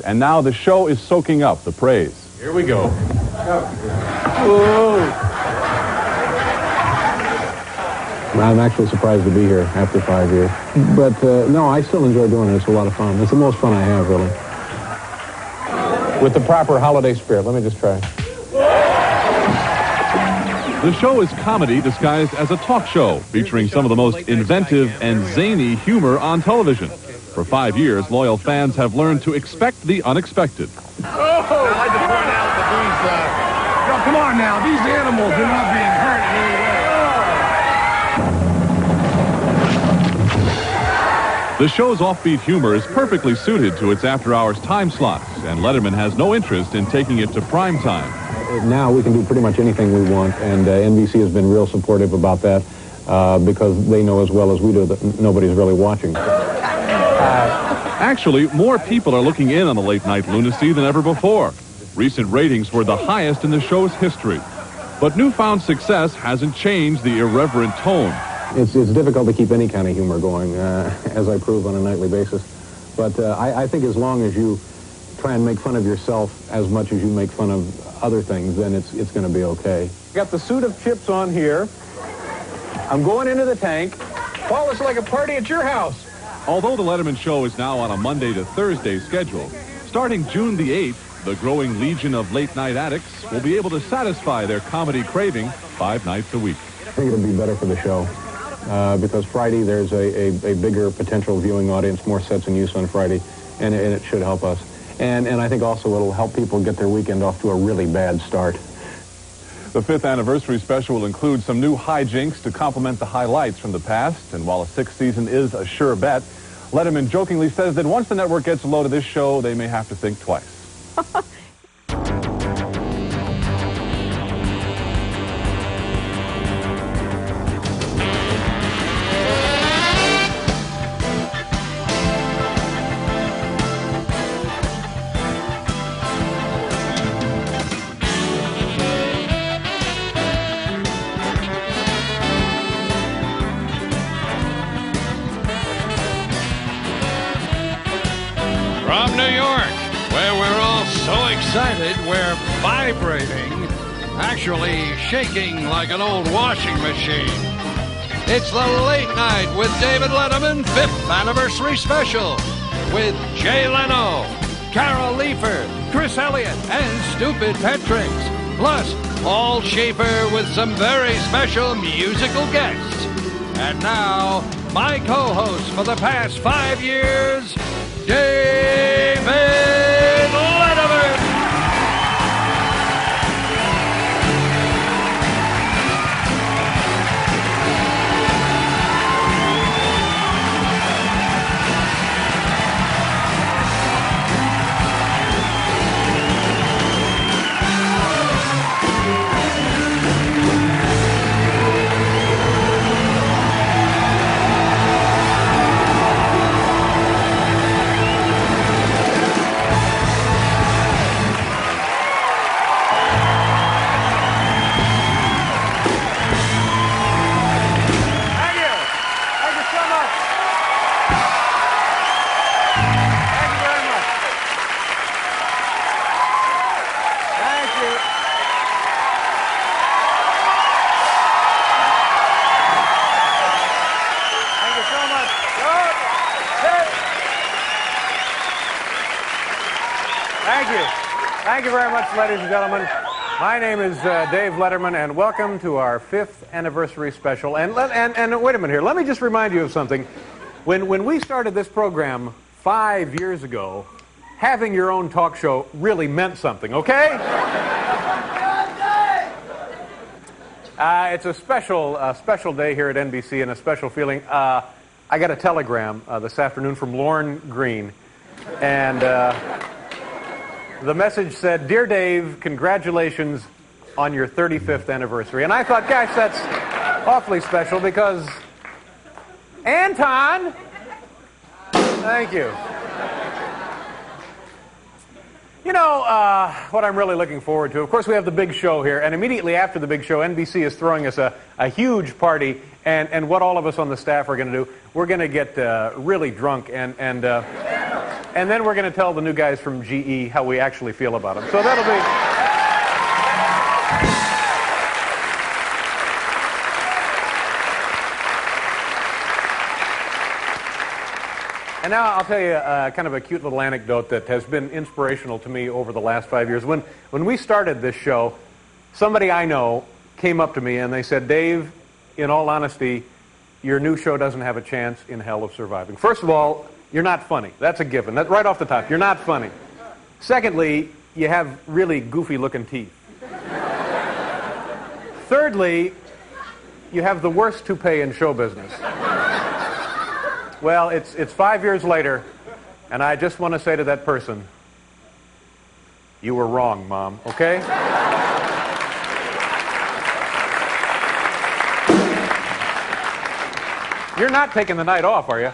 critics, and now the show is soaking up the praise. Here we go. I'm actually surprised to be here after 5 years. But, no, I still enjoy doing it. It's a lot of fun. It's the most fun I have, really. With the proper holiday spirit. Let me just try. The show is comedy disguised as a talk show, featuring some of the most inventive and zany humor on television. For 5 years, loyal fans have learned to expect the unexpected. I'd like to point out that these, come on now, these animals are not being hurt in any way. The show's offbeat humor is perfectly suited to its after-hours time slots, and Letterman has no interest in taking it to prime time. Now we can do pretty much anything we want, and NBC has been real supportive about that because they know as well as we do that nobody's really watching. Actually, more people are looking in on the late-night lunacy than ever before. Recent ratings were the highest in the show's history. But newfound success hasn't changed the irreverent tone. It's difficult to keep any kind of humor going, as I prove on a nightly basis. But I think as long as you try and make fun of yourself as much as you make fun of other things, then it's going to be okay. Got the suit of chips on here. I'm going into the tank. Paul, it's like a party at your house. Although the Letterman show is now on a Monday to Thursday schedule, starting June the 8th, the growing legion of late-night addicts will be able to satisfy their comedy craving 5 nights a week. I think it'll be better for the show because Friday there's a bigger potential viewing audience, more sets in use on Friday, and it should help us. And I think also it'll help people get their weekend off to a really bad start. The 5th anniversary special will include some new hijinks to complement the highlights from the past, and while a 6th season is a sure bet, Letterman jokingly says that once the network gets a load of this show, they may have to think twice. From New York, where we're all so excited we're vibrating, actually shaking like an old washing machine. It's the Late Night with David Letterman 5th Anniversary Special with Jay Leno, Carol Leifer, Chris Elliott, and Stupid Pet Tricks, plus Paul Schaefer with some very special musical guests. And now, my co-host for the past 5 years, David Letterman. Thank you very much, ladies and gentlemen. My name is Dave Letterman, and welcome to our 5th anniversary special. And wait a minute here. Let me just remind you of something. When we started this program 5 years ago, having your own talk show really meant something, okay? It's a special day here at NBC and a special feeling. I got a telegram this afternoon from Lorne Green, and the message said, "Dear Dave, congratulations on your 35th anniversary." And I thought, gosh, that's awfully special because Anton, thank you. You know, what I'm really looking forward to, of course, we have the big show here, and immediately after the big show, NBC is throwing us a huge party, and what all of us on the staff are going to do, we're going to get really drunk, and And then we're going to tell the new guys from GE how we actually feel about them. So that'll be... And now I'll tell you kind of a cute little anecdote that has been inspirational to me over the last 5 years. When we started this show, somebody I know came up to me and they said, Dave, in all honesty, your new show doesn't have a chance in hell of surviving. First of all, you're not funny. That's a given. That's right off the top. You're not funny. Secondly, you have really goofy-looking teeth. Thirdly, you have the worst toupee in show business. Well, it's 5 years later, and I just want to say to that person, you were wrong, Mom, okay? You're not taking the night off, are you?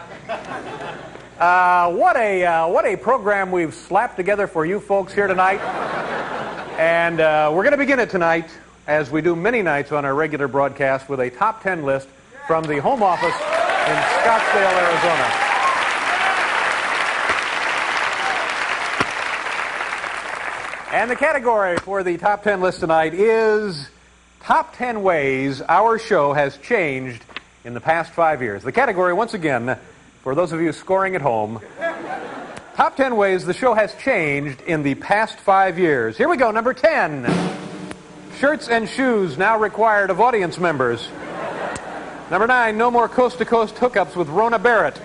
What a program we've slapped together for you folks here tonight. And we're going to begin it tonight, as we do many nights on our regular broadcast, with a top 10 list from the home office in Scottsdale, Arizona. And the category for the top 10 list tonight is Top 10 Ways Our Show Has Changed in the Past 5 Years. The category, once again, for those of you scoring at home, Top 10 Ways the Show Has Changed in the Past 5 Years. Here we go, number 10. Shirts and shoes now required of audience members. Number 9, no more coast-to-coast hookups with Rona Barrett.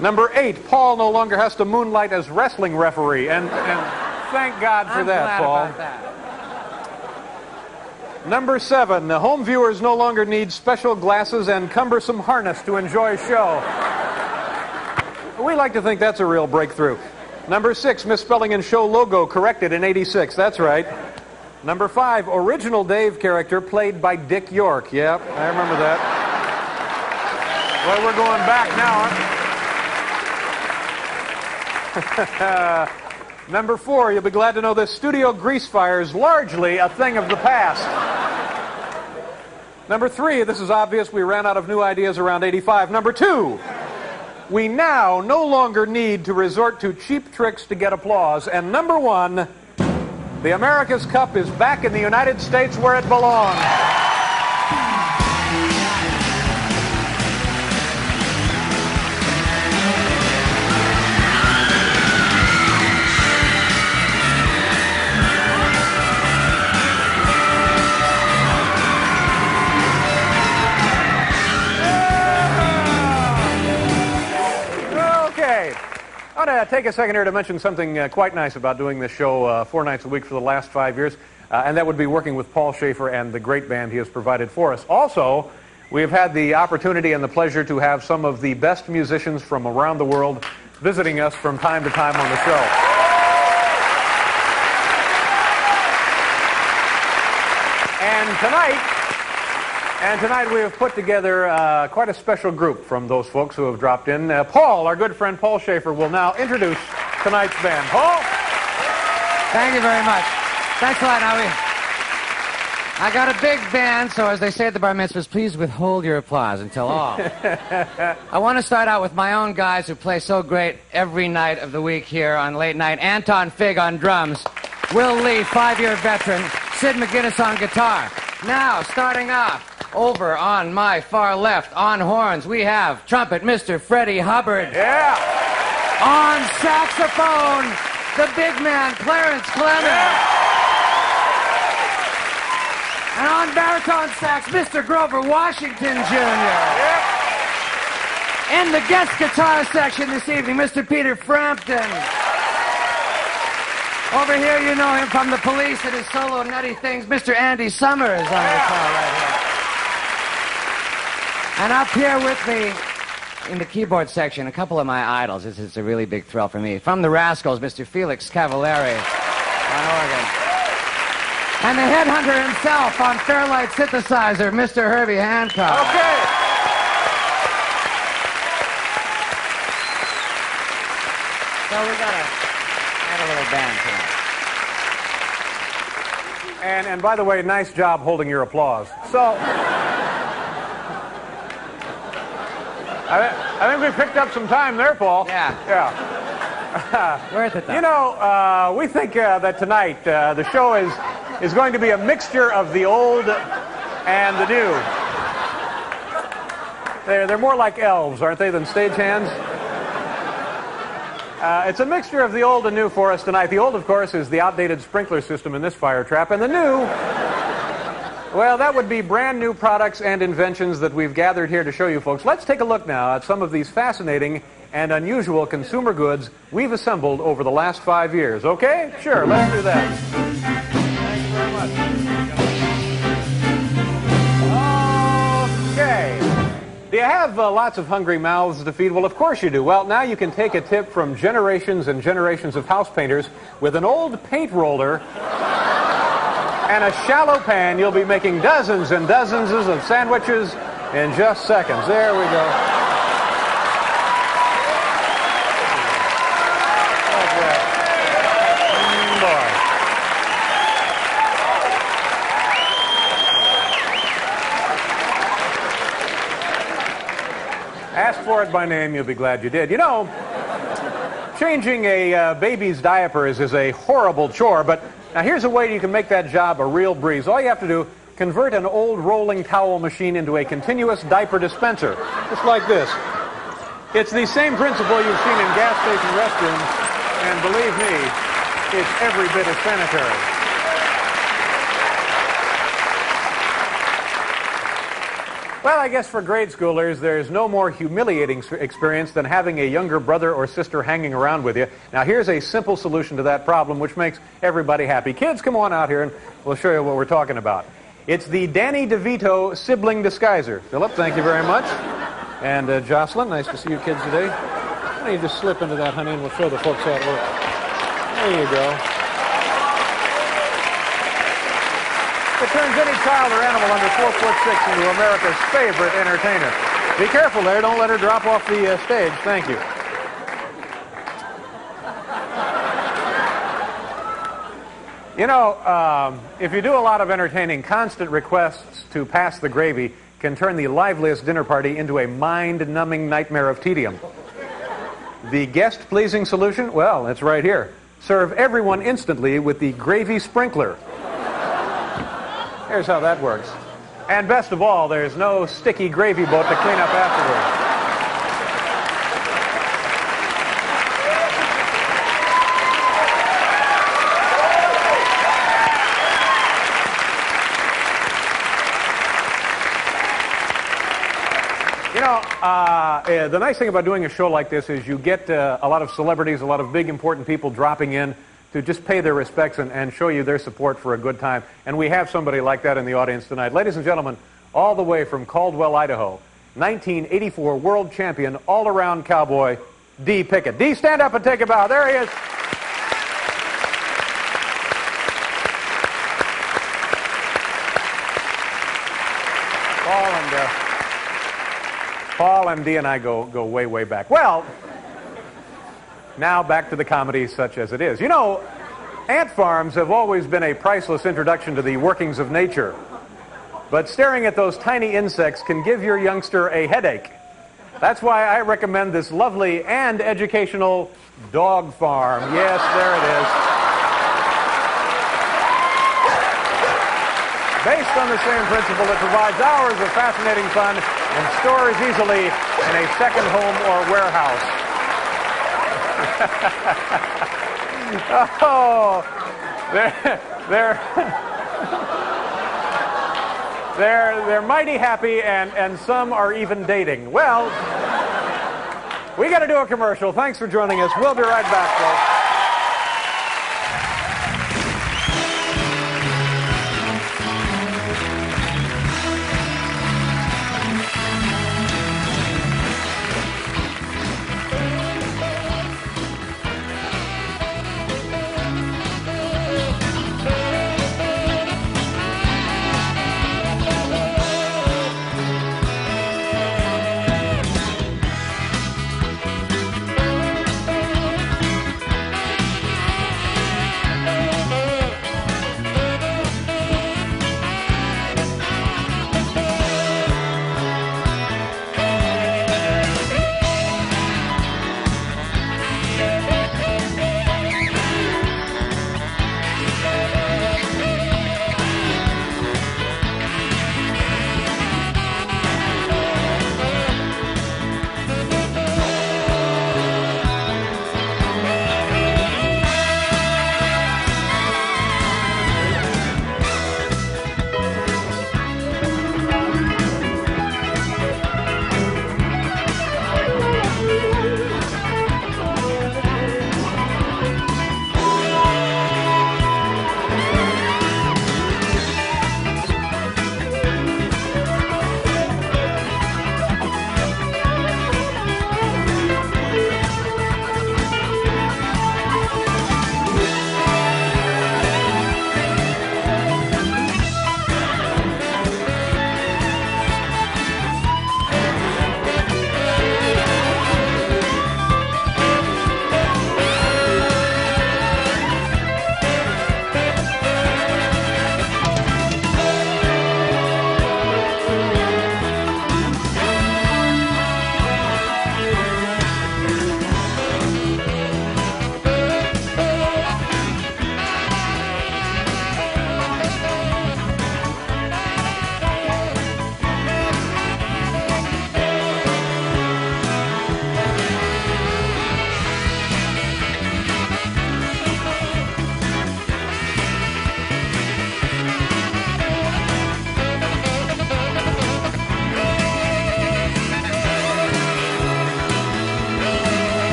Number 8, Paul no longer has to moonlight as wrestling referee. And thank God for that, Paul. About that. Number 7, the home viewers no longer need special glasses and cumbersome harness to enjoy a show. We like to think that's a real breakthrough. Number 6, misspelling in show logo corrected in '86. That's right. Number 5, original Dave character played by Dick York. Yep, I remember that. Well, we're going back now. Number 4, you'll be glad to know this, studio grease fire is largely a thing of the past. Number 3, this is obvious, we ran out of new ideas around '85. Number 2, we now no longer need to resort to cheap tricks to get applause. And number 1, the America's Cup is back in the United States where it belongs. I want to take a second here to mention something quite nice about doing this show 4 nights a week for the last 5 years, and that would be working with Paul Schaefer and the great band he has provided for us. Also, we have had the opportunity and the pleasure to have some of the best musicians from around the world visiting us from time to time on the show. And tonight we have put together quite a special group from those folks who have dropped in. Paul, our good friend Paul Schaefer, will now introduce tonight's band. Paul? Thank you very much. Thanks a lot, Howie. I got a big band, so as they say at the bar mitzvahs, please withhold your applause until all. I want to start out with my own guys who play so great every night of the week here on Late Night. Anton Fig on drums, Will Lee, 5-year veteran, Sid McGinnis on guitar. Now, starting off, over on my far left, on horns, we have trumpet, Mr. Freddie Hubbard. Yeah. On saxophone, the big man, Clarence Clemons. Yeah. And on baritone sax, Mr. Grover Washington Jr. Yeah. In the guest guitar section this evening, Mr. Peter Frampton. Over here, you know him from The Police and his solo nutty things, Mr. Andy Summers on guitar right here. And up here with me in the keyboard section, a couple of my idols. This is a really big thrill for me. From the Rascals, Mr. Felix Cavaliere on organ. And the headhunter himself on Fairlight synthesizer, Mr. Herbie Hancock. Okay. So we got a little band tonight. And by the way, nice job holding your applause. So... I think we picked up some time there, Paul. Yeah. Worth it, though. You know, we think that tonight the show is going to be a mixture of the old and the new. They're more like elves, aren't they, than stagehands? It's a mixture of the old and new for us tonight. The old, of course, is the outdated sprinkler system in this fire trap, and the new, well, that would be brand new products and inventions that we've gathered here to show you folks. Let's take a look now at some of these fascinating and unusual consumer goods we've assembled over the last 5 years. Okay? Sure, let's do that. Thank you very much. Okay. Do you have lots of hungry mouths to feed? Well, of course you do. Well, now you can take a tip from generations and generations of house painters. With an old paint roller and a shallow pan, you'll be making dozens and dozens of sandwiches in just seconds. There we go. Like that. Boy. Ask for it by name, you'll be glad you did. You know, changing a baby's diapers is a horrible chore, but now here's a way you can make that job a real breeze. All you have to do, convert an old rolling towel machine into a continuous diaper dispenser, just like this. It's the same principle you've seen in gas station restrooms, and believe me, it's every bit as sanitary. Well, I guess for grade schoolers, there's no more humiliating experience than having a younger brother or sister hanging around with you. Now, here's a simple solution to that problem, which makes everybody happy. Kids, come on out here, and we'll show you what we're talking about. It's the Danny DeVito Sibling Disguiser. Philip, thank you very much. And Jocelyn, nice to see you kids today. Why don't you just slip into that, honey, and we'll show the folks how it works. There you go. It turns any child or animal under 4'6" into America's favorite entertainer. Be careful there. Don't let her drop off the stage. Thank you. You know, if you do a lot of entertaining, constant requests to pass the gravy can turn the liveliest dinner party into a mind-numbing nightmare of tedium. The guest-pleasing solution? Well, it's right here. Serve everyone instantly with the gravy sprinkler. Here's how that works. And best of all, there's no sticky gravy boat to clean up afterwards. You know, the nice thing about doing a show like this is you get a lot of celebrities, a lot of big important people dropping in to just pay their respects and show you their support for a good time. And we have somebody like that in the audience tonight. Ladies and gentlemen, all the way from Caldwell, Idaho, 1984 world champion, all-around cowboy, D. Pickett. D, stand up and take a bow. There he is. Paul and Dee and I go way, way back. Well, now back to the comedy such as it is. You know, ant farms have always been a priceless introduction to the workings of nature. But staring at those tiny insects can give your youngster a headache. That's why I recommend this lovely and educational dog farm. Yes, there it is. Based on the same principle, it provides hours of fascinating fun and stores easily in a second home or warehouse. Oh, they're mighty happy, and some are even dating. Well, we got to do a commercial. Thanks for joining us. We'll be right back, folks.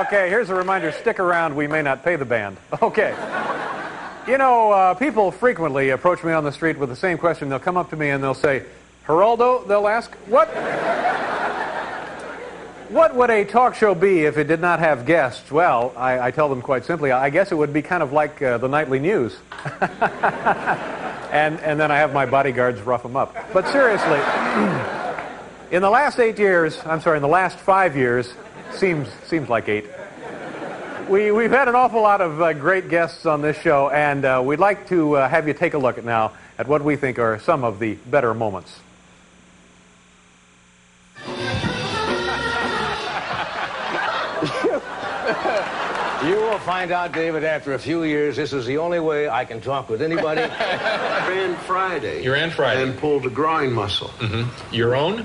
Okay, here's a reminder. Stick around. We may not pay the band. Okay. You know, people frequently approach me on the street with the same question. They'll come up to me and they'll say, Geraldo, they'll ask, what would a talk show be if it did not have guests? Well, I tell them quite simply, I guess it would be kind of like the nightly news. and then I have my bodyguards rough them up. But seriously, in the last 8 years, I'm sorry, in the last 5 years, seems like 8, we've had an awful lot of great guests on this show, and we'd like to have you take a look now at what we think are some of the better moments. You will find out, David, after a few years, this is the only way I can talk with anybody. Ran Friday. You ran Friday. And pulled a groin muscle. Mm-hmm. Your own?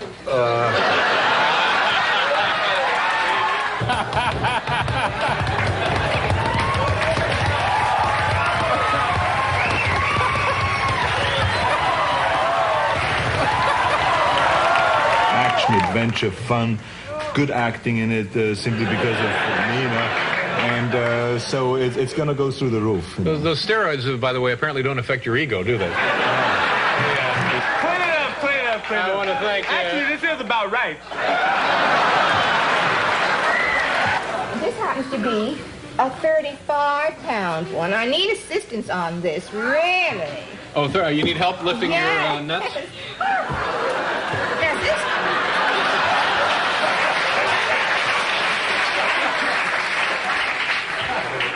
Action, adventure, fun, good acting in it, simply because of me, you know. And so it's going to go through the roof. Those steroids, by the way, apparently don't affect your ego, do they? Clean it up, clean it up, clean it up. I want to thank you. Actually, this is about right. This happens to be a 35-pound one. I need assistance on this, really. Oh, you need help lifting your nuts? Yes, this...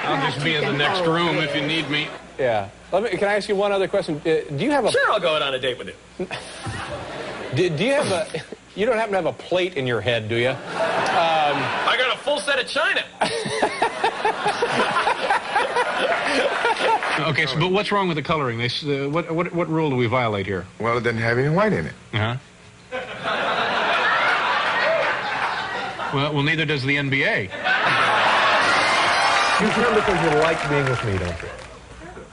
I'll just be in the next room if you need me. Yeah. Can I ask you one other question? Do you have a... Sure, I'll go out on a date with you. Do you have a... You don't happen to have a plate in your head, do you? I got a full set of china. Okay, so, but what's wrong with the coloring? What rule do we violate here? Well, it doesn't have any white in it. Uh-huh. Well, neither does the NBA. You come because you like being with me, don't you?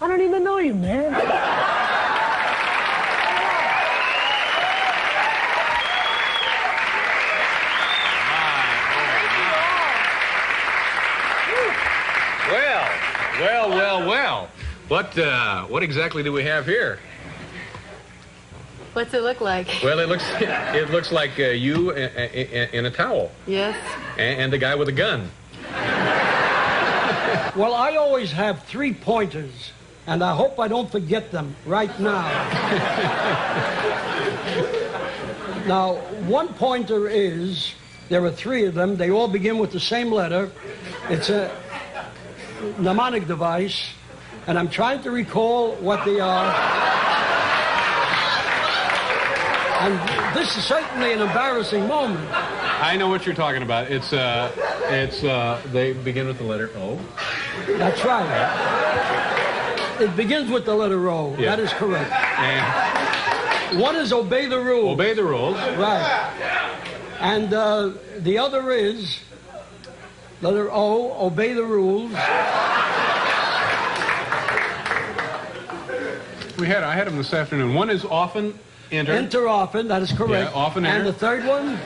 I don't even know you, man. Well. What exactly do we have here? What's it look like? Well, it looks like you in a towel. Yes. And the guy with a gun. Well, I always have 3 pointers, and I hope I don't forget them right now. Now, 1 pointer is, there are 3 of them. They all begin with the same letter. It's a mnemonic device, and I'm trying to recall what they are. And this is certainly an embarrassing moment. I know what you're talking about. They begin with the letter O. That's right. It begins with the letter O. Yeah. That is correct. And one is obey the rules. Obey the rules. Right. And the other is letter O, obey the rules. I had them this afternoon. One is often enter. Enter often, that is correct. Yeah, often enter. And the third one?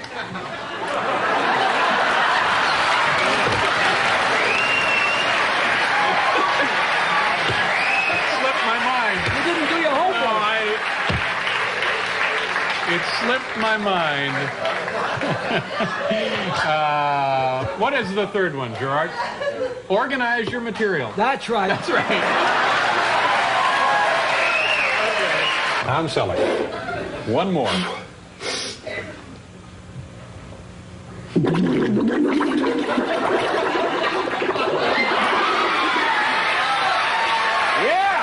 Slipped my mind. You didn't do your homework. It slipped my mind. What is the third one, Gerard? Organize your material. That's right. That's right. I'm selling. One more. Yeah!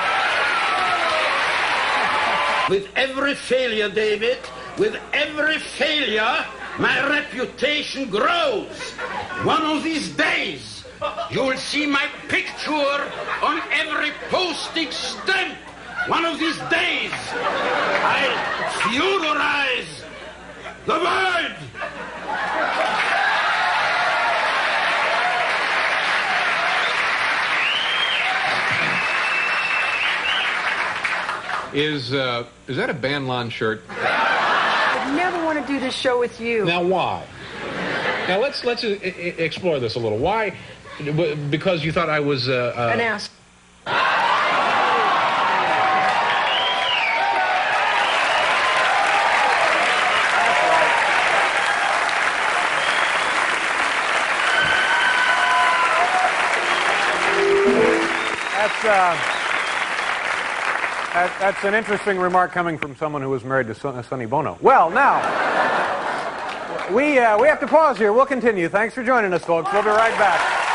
With every failure, David, with every failure, my reputation grows. One of these days, you will see my picture on every postage stamp. One of these days, I'll feudalize the world. Is that a Ban Lon shirt? I never want to do this show with you. Now, why? Now let's explore this a little. Why? Because you thought I was an ass. That's an interesting remark coming from someone who was married to Sonny Bono. Well, now, we have to pause here. We'll continue. Thanks for joining us, folks. We'll be right back.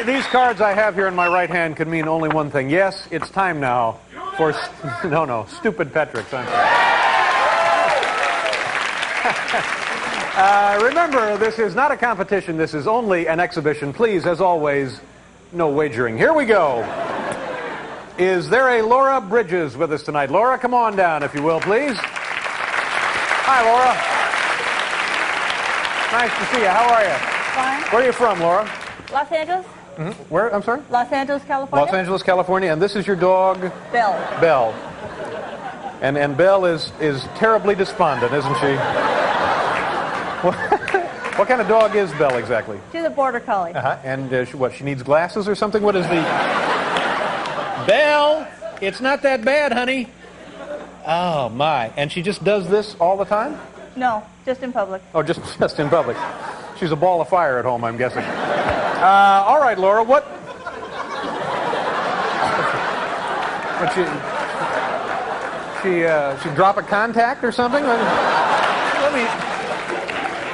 These cards I have here in my right hand could mean only one thing. Yes, it's time now for... stupid Petrix. I'm sorry. Remember, this is not a competition. This is only an exhibition. Please, as always, no wagering. Here we go. Is there a Laura Bridges with us tonight? Laura, come on down, if you will, please. Hi, Laura. Nice to see you. How are you? Fine. Where are you from, Laura? Los Angeles. Mm-hmm. Where? I'm sorry? Los Angeles, California. Los Angeles, California. And this is your dog? Belle. Belle. And Belle is terribly despondent, isn't she? What kind of dog is Belle exactly? She's a border collie. Uh-huh. And she needs glasses or something? What is the... Belle, it's not that bad, honey. Oh, my. And she just does this all the time? No, just in public. Oh, just in public. She's a ball of fire at home, I'm guessing. All right, Laura, what... She drop a contact or something? Let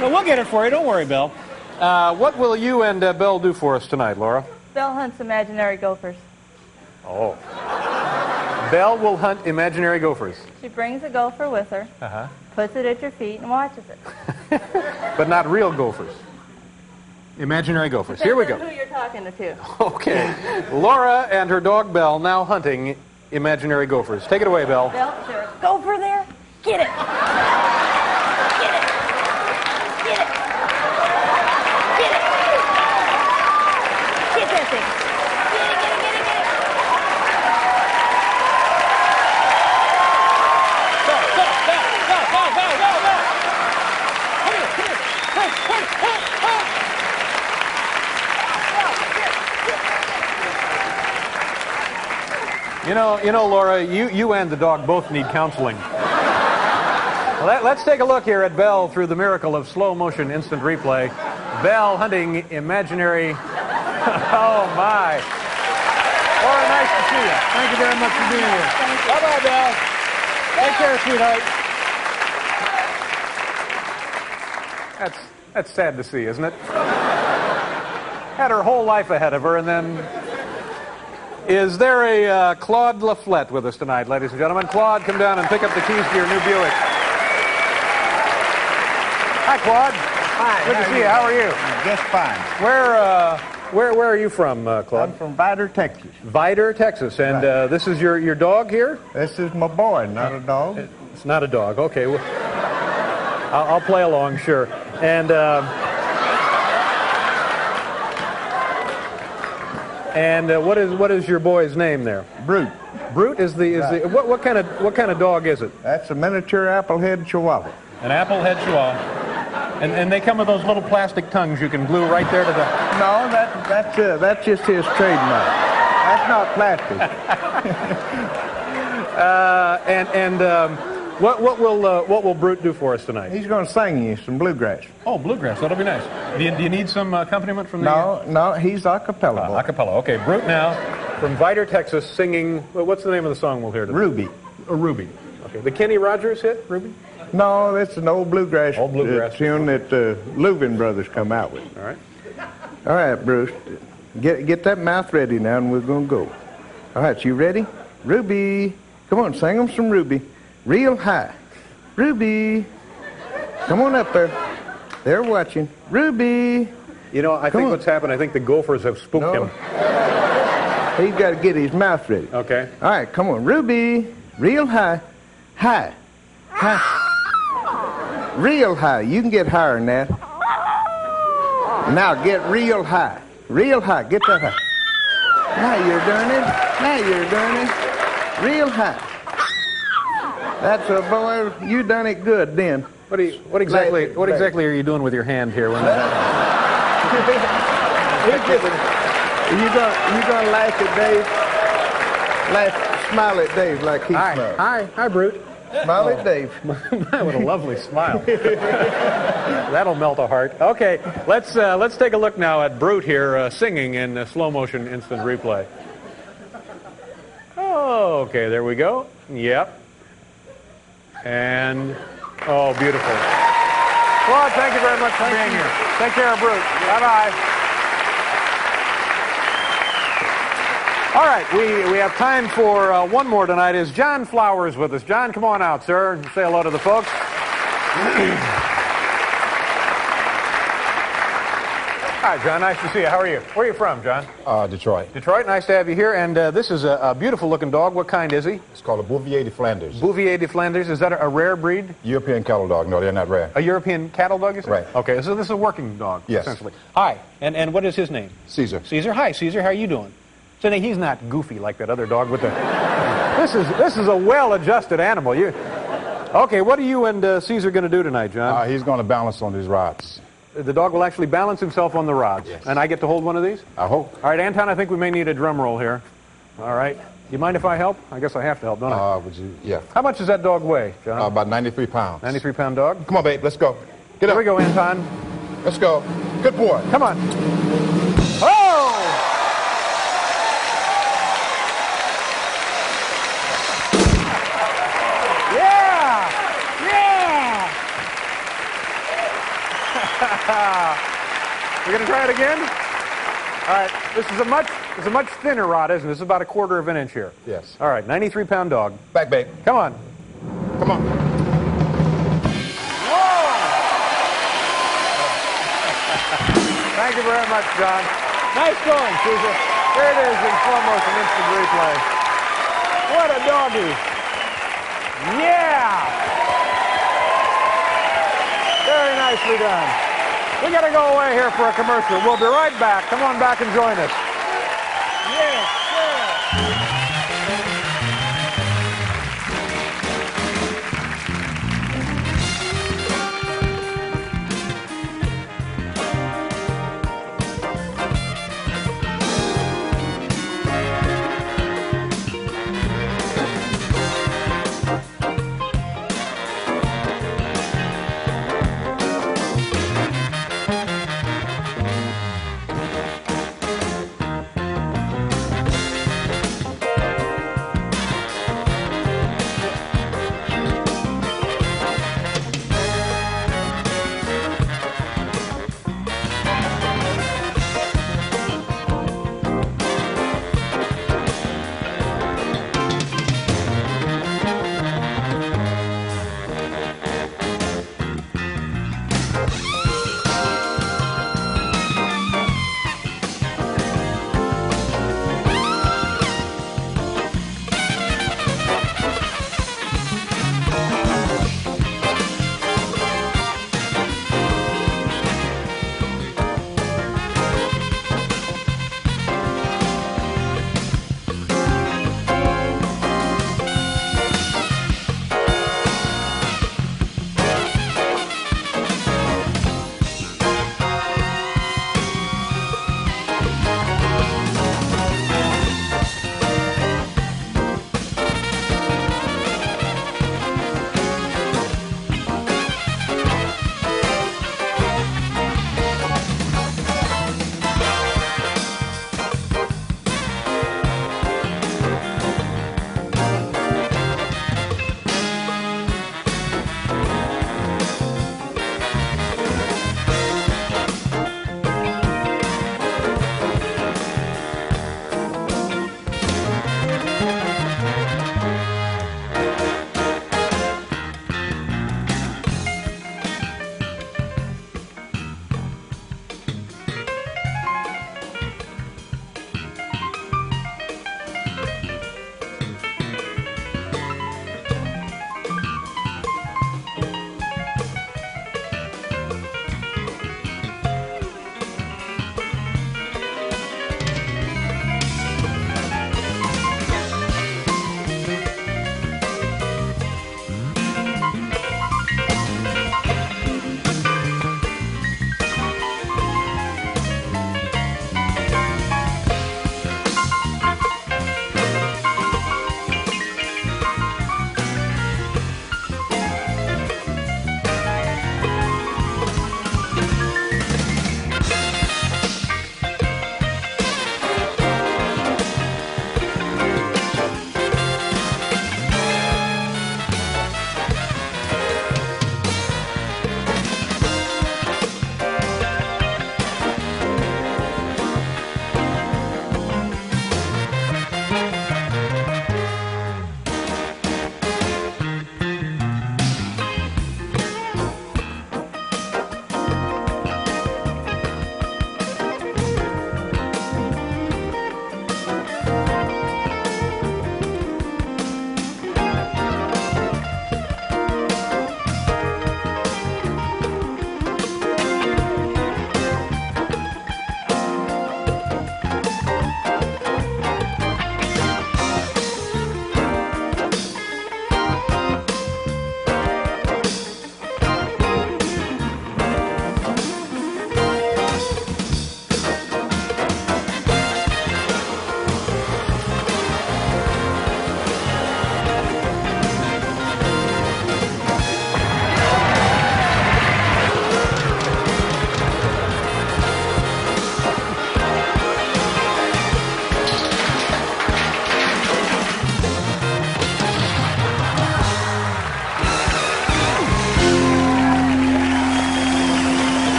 No, we'll get it for you. Don't worry, Belle. What will you and Belle do for us tonight, Laura? Belle hunts imaginary gophers. Oh. Belle will hunt imaginary gophers. She brings a gopher with her, puts it at your feet, and watches it. But not real gophers. Imaginary gophers. Here we go. Depends on who you're talking to. Okay. Laura and her dog Belle now hunting imaginary gophers. Take it away, Belle. Belle, is there a gopher there? Get it. Get it. Get it. Get it. Get that thing. Get it, get it, get it, get it. Go, go, go, go, go, go, go, go. Come here, come here. Hey, hey, hey, hey. You know, Laura, you and the dog both need counseling. Let's take a look here at Belle through the miracle of slow motion instant replay. Belle hunting imaginary. Oh my! Laura, nice to see you. Thank you very much for being here. Bye bye, Belle. Take care, sweetheart. That's sad to see, isn't it? Had her whole life ahead of her, and then. Is there a Claude LaFlette with us tonight, ladies and gentlemen? Claude, come down and pick up the keys to your new Buick. Hi, Claude. Hi. Good to see you. How are you? Just fine. Where are you from, Claude? I'm from Vidor, Texas. Vidor, Texas. And Right. this is your dog here? This is my boy, not a dog. It's not a dog. Okay. Well, I'll play along, sure. And what is your boy's name there? Brute. Brute is the Right. what kind of dog is it? That's a miniature applehead chihuahua. An applehead chihuahua. And they come with those little plastic tongues you can glue right there to the. No, that's just his trademark. That's not plastic. What will Brute do for us tonight? He's going to sing you some bluegrass. Oh, bluegrass. That'll be nice. Do you need some accompaniment from the? No, he's a cappella. A cappella. Okay, Brute now from Vidor, Texas, singing. What's the name of the song we'll hear today? Ruby. Ruby. Okay. The Kenny Rogers hit, Ruby? No, that's an old bluegrass, tune that Louvin brothers come out with. All right. All right, Bruce. Get that mouth ready now, and we're going to go. All right, you ready? Ruby. Come on, sing them some Ruby. Real high. Ruby. Come on up there. They're watching. Ruby. You know, I think what's happened, I think the gophers have spooked him. He's got to get his mouth ready. Okay. All right, come on. Ruby. Real high. High. High. Real high. You can get higher than that. Now get real high. Real high. Get that high. Now you're doing it. Now you're doing it. Real high. That's a boy. You done it good then. What exactly are you doing with your hand here when that You gonna laugh at Dave? Smile at Dave like he smiles. Hi, Brute. Smile at Dave. What a lovely smile. That'll melt a heart. Okay, let's take a look now at Brute here singing in slow motion instant replay. Oh, okay, there we go. Yep. And oh, beautiful. Claude, thank you very much for being here. Take care of Brute. Bye-bye. All right, we have time for one more tonight. Is John Flowers with us? John, come on out, sir, and say hello to the folks. Hi, John. Nice to see you. How are you? Where are you from, John? Detroit. Detroit. Nice to have you here. And this is a beautiful-looking dog. What kind is he? It's called a Bouvier de Flanders. Bouvier de Flanders. Is that a rare breed? European cattle dog. No, they're not rare. A European cattle dog, you said? Right. Okay, so this is a working dog, Yes. essentially. Hi. And what is his name? Caesar. Caesar. Hi, Caesar. How are you doing? So he's not goofy like that other dog with the... This is a well-adjusted animal. Okay, what are you and Caesar going to do tonight, John? He's going to balance on these rods. The dog will actually balance himself on the rods. Yes. And I get to hold one of these? I hope. All right, Anton, I think we may need a drum roll here. All right. You mind if I help? I guess I have to help, don't I? Would you? Yeah. How much does that dog weigh, John? About 93 pounds. 93-pound dog? Come on, babe. Let's go. Get up. Here we go, Anton. Let's go. Good boy. Come on. Oh! We're going to try it again? All right. This is a much thinner rod, isn't it? This is about 1/4 of an inch here. Yes. All right. 93-pound dog. Back, babe. Come on. Come on. Whoa! Thank you very much, John. Nice going, Susan. There it is in slow motion, instant replay. What a doggy. Yeah! Very nicely done. We got to go away here for a commercial. We'll be right back. Come on back and join us. Yeah,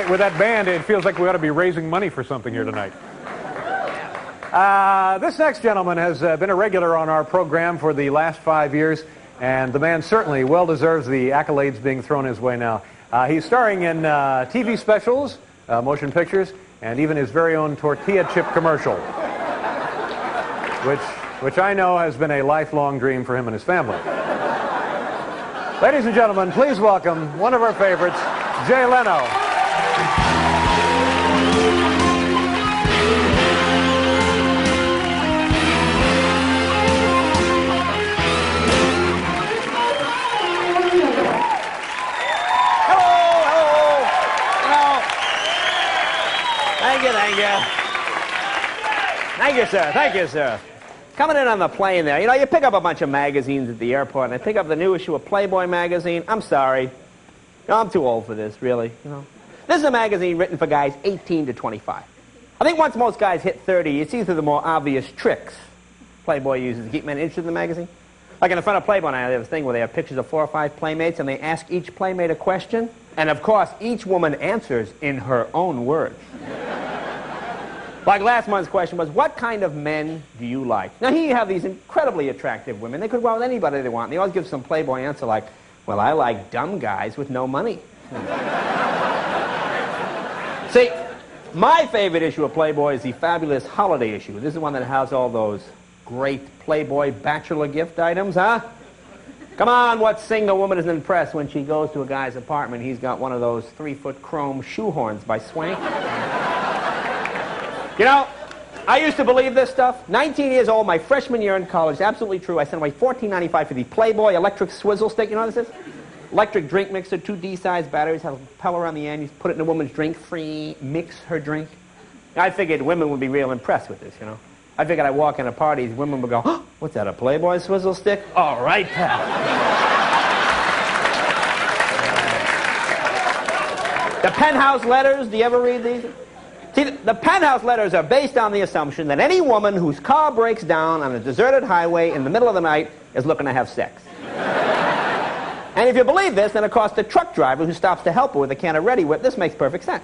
With that band, it feels like we ought to be raising money for something here tonight. This next gentleman has been a regular on our program for the last 5 years, and the man certainly well deserves the accolades being thrown his way now. He's starring in TV specials, motion pictures, and even his very own tortilla chip commercial, which I know has been a lifelong dream for him and his family. Ladies and gentlemen, please welcome one of our favorites, Jay Leno. Thank you, sir. Thank you, sir. Coming in on the plane there, you pick up a bunch of magazines at the airport, and I pick up the new issue of Playboy magazine. I'm sorry. I'm too old for this, really. This is a magazine written for guys 18 to 25. I think once most guys hit 30, it's either the more obvious tricks Playboy uses to keep men interested in the magazine. Like in the front of Playboy now, they have this thing where they have pictures of 4 or 5 playmates, and they ask each playmate a question, and of course, each woman answers in her own words. Like last month's question was, what kind of men do you like? Now here you have these incredibly attractive women. They could go out with anybody they want, and they always give some Playboy answer like, well, I like dumb guys with no money. See, my favorite issue of Playboy is the fabulous holiday issue. This is the one that has all those great Playboy bachelor gift items, huh? Come on, what single woman isn't impressed when she goes to a guy's apartment, he's got one of those 3-foot chrome shoehorns by Swank? I used to believe this stuff. 19 years old, my freshman year in college, absolutely true. I sent away $14.95 for the Playboy electric swizzle stick. You know what this is? Electric drink mixer, 2 D-sized batteries, have a propeller on the end. You put it in a woman's drink, free, mix her drink. I figured women would be real impressed with this, I figured I'd walk in a party, women would go, oh, what's that, a Playboy swizzle stick? All right, pal. The Penthouse letters, do you ever read these? See, the Penthouse letters are based on the assumption that any woman whose car breaks down on a deserted highway in the middle of the night is looking to have sex. And if you believe this, then of course the truck driver who stops to help her with a can of Ready Whip, this makes perfect sense.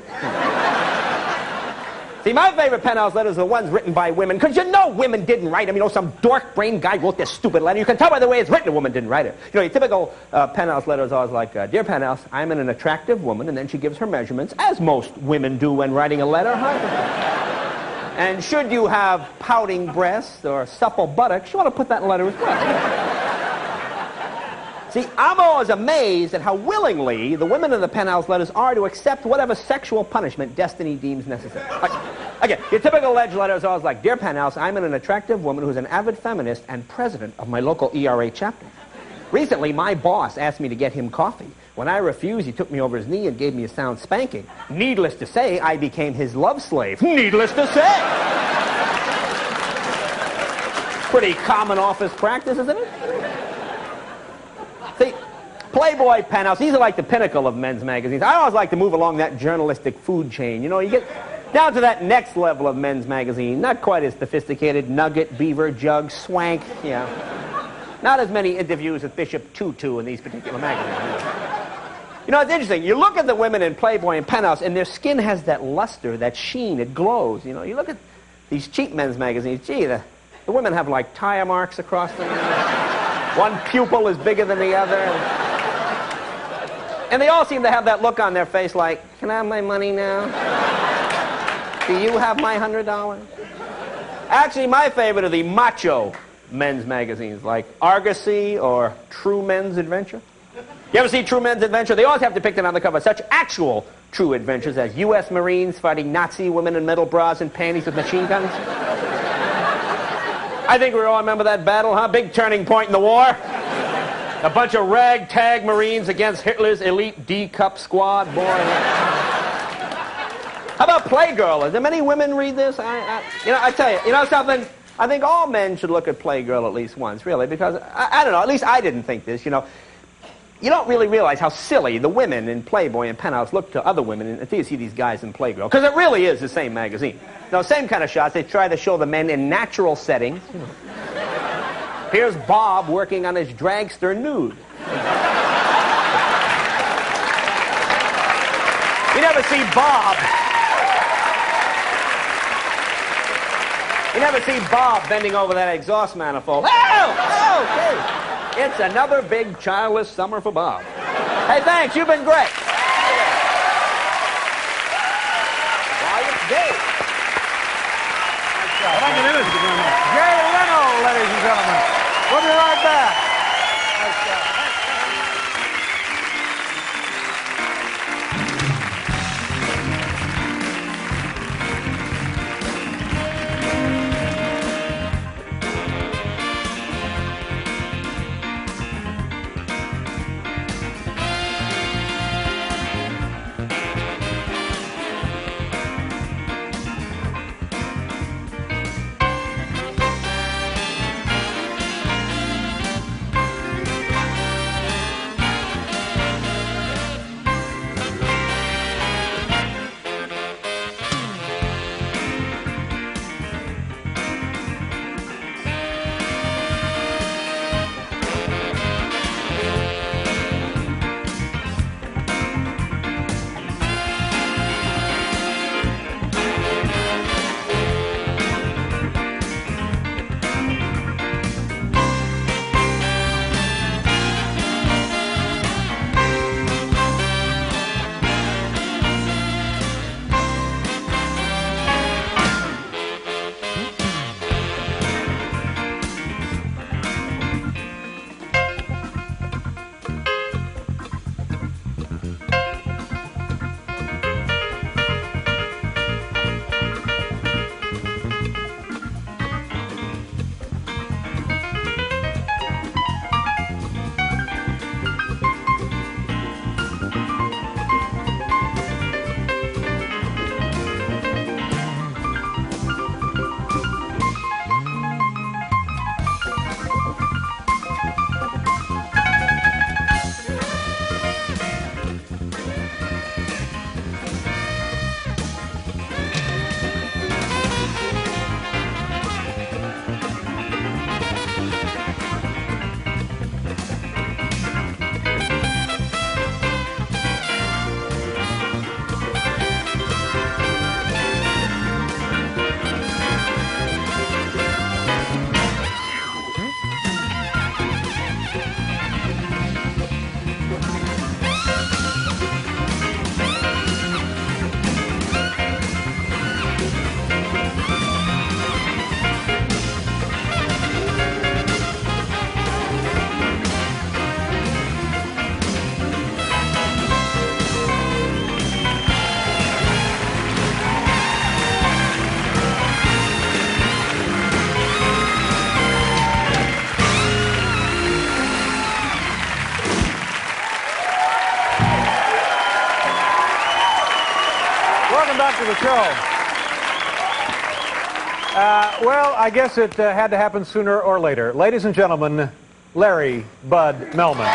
See, my favorite Penthouse letters are the ones written by women, because women didn't write them. Some dork-brained guy wrote this stupid letter. You can tell by the way it's written a woman didn't write it. Your typical Penthouse letter is always like, Dear Penthouse, I'm an attractive woman, and then she gives her measurements, as most women do when writing a letter. And should you have pouting breasts or supple buttocks, you want to put that in a letter as well. See, I'm always amazed at how willingly the women in the Penthouse letters are to accept whatever sexual punishment destiny deems necessary. Again, your typical ledge letter is always like, Dear Penthouse, I'm an attractive woman who's an avid feminist and president of my local ERA chapter. Recently, my boss asked me to get him coffee. When I refused, he took me over his knee and gave me a sound spanking. Needless to say, I became his love slave. Needless to say! Pretty common office practice, isn't it? See, Playboy, Penthouse, these are like the pinnacle of men's magazines. I always like to move along that journalistic food chain. You get down to that next level of men's magazine. Not quite as sophisticated. Nugget, Beaver, Jug, Swank, Not as many interviews with Bishop Tutu in these particular magazines. It's interesting. You look at the women in Playboy and Penthouse, and their skin has that luster, that sheen. It glows. You look at these cheap men's magazines. Gee, the women have like tire marks across them. One pupil is bigger than the other. And they all seem to have that look on their face like, can I have my money now? Do you have my $100? Actually, my favorite are the macho men's magazines like Argosy or True Men's Adventure. You ever see True Men's Adventure? They always have depicted on the cover such actual true adventures as U.S. Marines fighting Nazi women in metal bras and panties with machine guns. I think we all remember that battle, huh? Big turning point in the war. A bunch of ragtag Marines against Hitler's elite D-Cup squad. Boy. How about Playgirl? Do many women read this? I tell you, something? I think all men should look at Playgirl at least once, really, because, I don't know, at least I didn't think this, You don't really realize how silly the women in Playboy and Penthouse look to other women until you see these guys in Playgirl. Because it really is the same magazine. Same kind of shots. They try to show the men in natural settings. Here's Bob working on his dragster nude. never see Bob. You never see Bob bending over that exhaust manifold. Oh, okay. It's another big childless summer for Bob. Hey, thanks. You've been great. Thank you, Jay Leno, ladies and gentlemen. We'll be right back. Back to the show. Well, I guess it had to happen sooner or later. Ladies and gentlemen, Larry Bud Melman.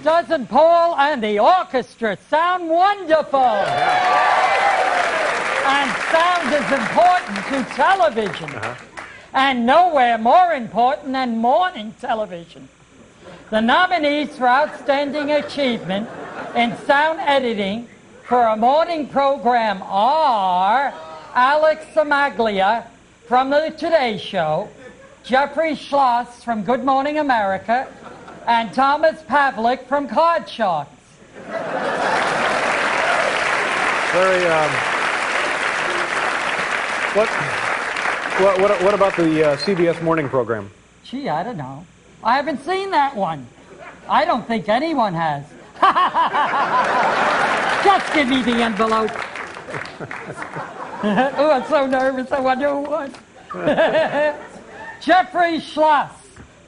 Doesn't Paul and the orchestra sound wonderful? And sound is important to television. And nowhere more important than morning television. The nominees for Outstanding Achievement in Sound Editing for a morning program are Alex Samaglia from The Today Show, Jeffrey Schloss from Good Morning America, and Thomas Pavlik from Card Sharks. Very, What about the CBS morning program? Gee, I don't know. I haven't seen that one. I don't think anyone has. Just give me the envelope. Oh, I'm so nervous. I wonder who it was. Jeffrey Schloss.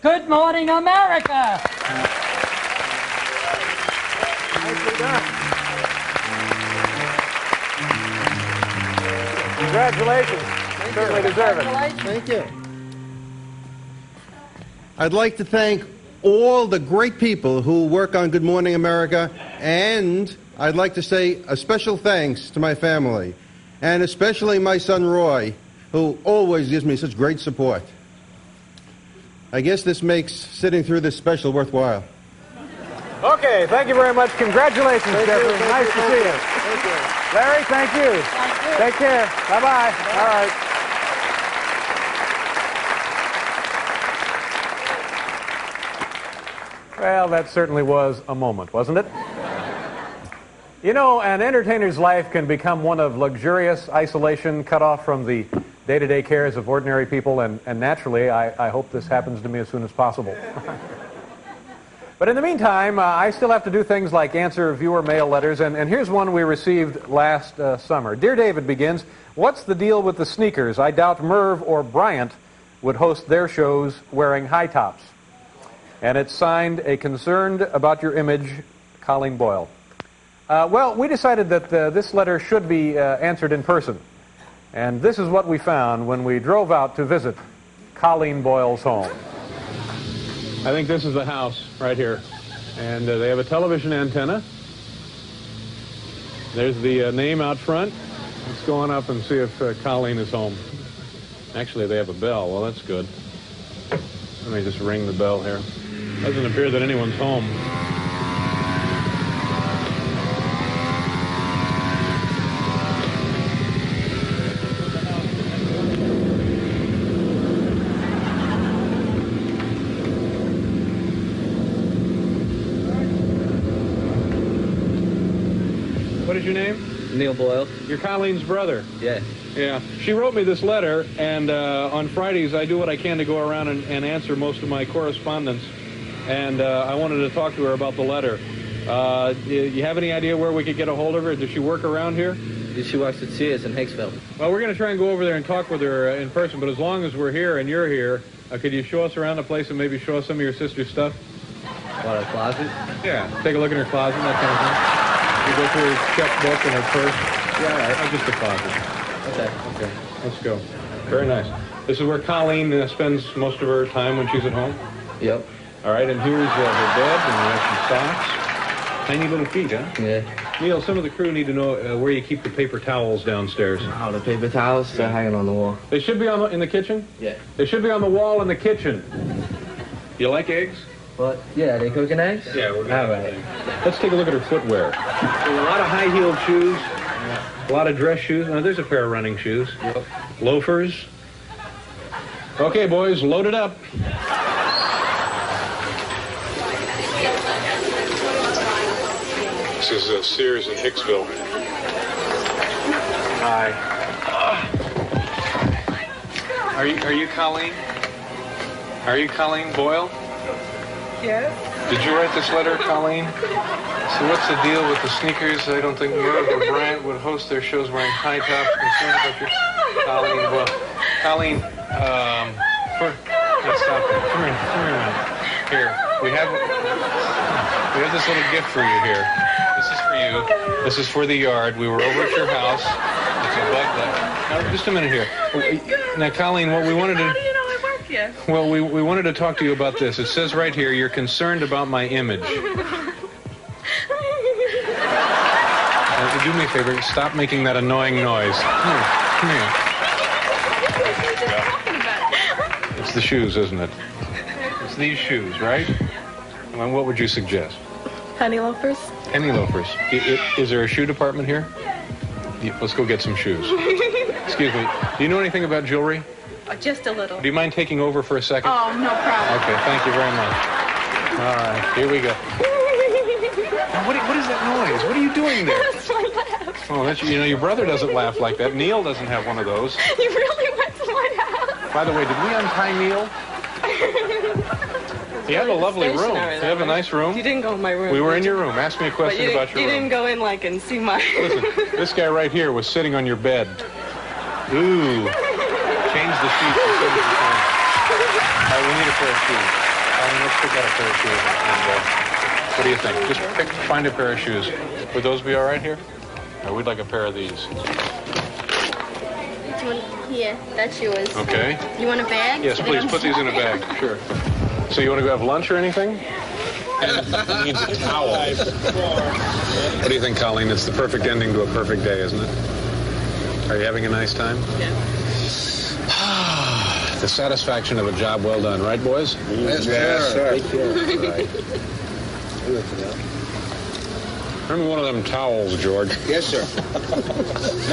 Good Morning America. Nicely done. Congratulations. Certainly deserve it. Thank you. I'd like to thank all the great people who work on Good Morning America and I'd like to say a special thanks to my family, and especially my son Roy, who always gives me such great support. I guess this makes sitting through this special worthwhile. Okay, thank you very much. Congratulations, Jeffrey. Nice to see you. Thank you. Larry, thank you. Take care. Bye-bye. All right. Well, that certainly was a moment, wasn't it? You know, an entertainer's life can become one of luxurious isolation, cut off from the day-to-day cares of ordinary people, and naturally, I hope this happens to me as soon as possible. But in the meantime, I still have to do things like answer viewer mail letters, and here's one we received last summer. Dear David begins, what's the deal with the sneakers? I doubt Merv or Bryant would host their shows wearing high tops. And it's signed, a concerned about your image, Colleen Boyle. Well, we decided that this letter should be answered in person. And this is what we found when we drove out to visit Colleen Boyle's home. I think this is the house right here. And they have a television antenna. There's the name out front. Let's go on up and see if Colleen is home. Actually, they have a bell. Well, that's good. Let me just ring the bell here. Doesn't appear that anyone's home. What is your name? Neil Boyle. You're Colleen's brother. Yeah. Yeah. She wrote me this letter, and on Fridays I do what I can to go around and answer most of my correspondence. And I wanted to talk to her about the letter. You have any idea where we could get a hold of her? Does she work around here? She works at Sears in Hicksville. Well, we're going to try and go over there and talk with her in person, but as long as we're here and you're here, could you show us around the place and maybe show us some of your sister's stuff? What, her closet? Yeah, take a look in her closet, that kind of thing. You go through her checkbook and her purse. Yeah, all right. Just a closet. Okay. Okay, let's go. Very nice. This is where Colleen spends most of her time when she's at home? Yep. All right, and here's her bed, and we have some socks. Tiny little feet, huh? Yeah. Neil, some of the crew need to know where you keep the paper towels downstairs. Oh, the paper towels? They're hanging on the wall. They should be in the kitchen? Yeah. They should be on the wall in the kitchen. You like eggs? What? Yeah, they cooking eggs? Yeah, we're all right. Let's take a look at her footwear. There's a lot of high-heeled shoes, a lot of dress shoes. Now, there's a pair of running shoes. Yep. Loafers. Okay, boys, load it up. This is Sears in Hicksville. Hi. Are you Colleen? Are you Colleen Boyle? Yes. Did you write this letter, Colleen? So what's the deal with the sneakers? I don't think Merv or Bryant would host their shows wearing high tops. Concerned about your Colleen Boyle. Colleen, let's stop there. Come here a minute. Here, we have this little gift for you here. This is for you. This is for the yard. We were over at your house. It's a bug light. Now, just a minute here. Now, Colleen, what we wanted to... How do you know I work here? Well, we wanted to talk to you about this. It says right here, you're concerned about my image. Now, do me a favor. Stop making that annoying noise. Come here. It's the shoes, isn't it? It's these shoes, right? And what would you suggest? Penny loafers? Penny loafers. Is there a shoe department here? Yeah, let's go get some shoes. Excuse me. Do you know anything about jewelry? Just a little. Do you mind taking over for a second? Oh, no problem. Okay, thank you very much. All right, here we go. Now, what is that noise? What are you doing there? That's my laugh. Oh, your brother doesn't laugh like that. Neil doesn't have one of those. You really went to my house. By the way, did we untie Neil? You have a lovely room. You have a nice room. You didn't go in my room. We were in your room. Ask me a question about your room. You didn't go in and see my... Listen, this guy right here was sitting on your bed. Ooh. Change the sheets as soon as you can. All right, we need a pair of shoes. Let's pick out a pair of shoes. What do you think? Just find a pair of shoes. Would those be all right here? We'd like a pair of these. Here, that's yours. Okay. You want a bag? Yes, please. Put these in a bag. Sure. So you want to go have lunch or anything? Needs a towel. What do you think, Colleen? It's the perfect ending to a perfect day, isn't it? Are you having a nice time? Yeah. The satisfaction of a job well done, right, boys? Yes, sir. Right. Bring me one of them towels, George. Yes, sir.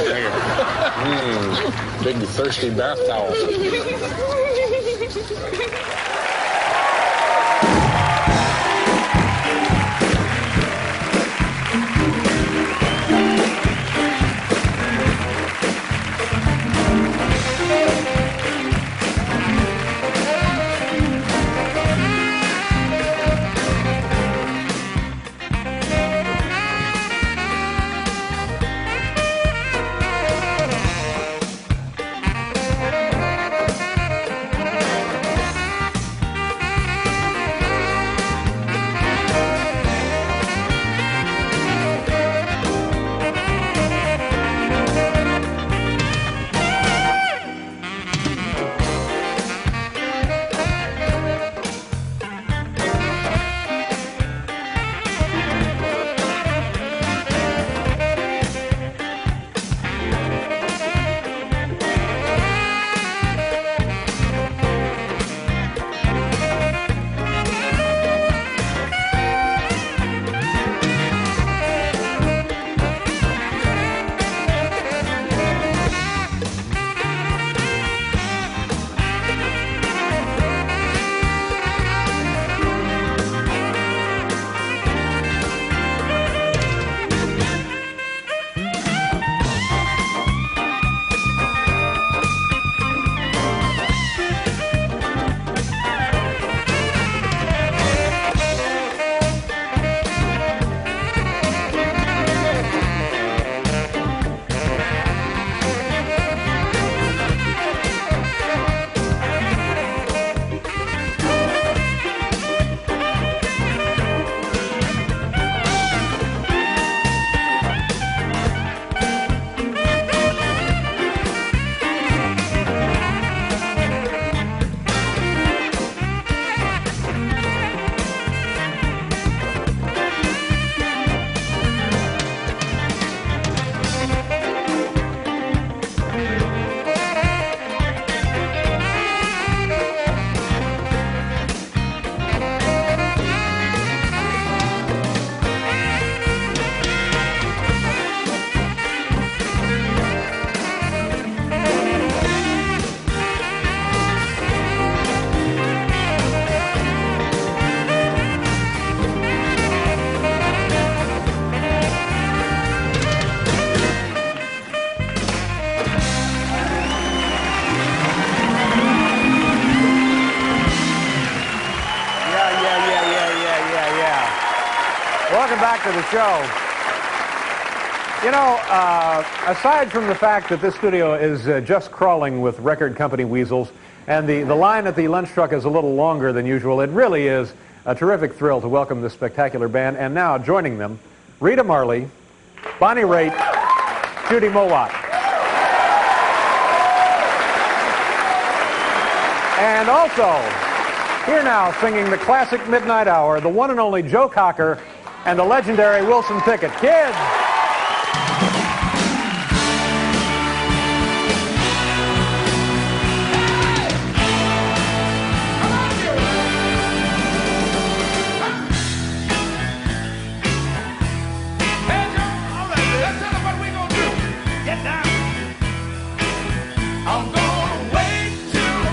There you go. Big, thirsty bath towel. Welcome back to the show. You know, aside from the fact that this studio is just crawling with record company weasels, and the line at the lunch truck is a little longer than usual, it really is a terrific thrill to welcome this spectacular band. And now, joining them, Rita Marley, Bonnie Raitt, Judy Mowatt. And also, here now singing the classic Midnight Hour, the one and only Joe Cocker and the legendary Wilson Pickett. Kids! I'm gonna wait till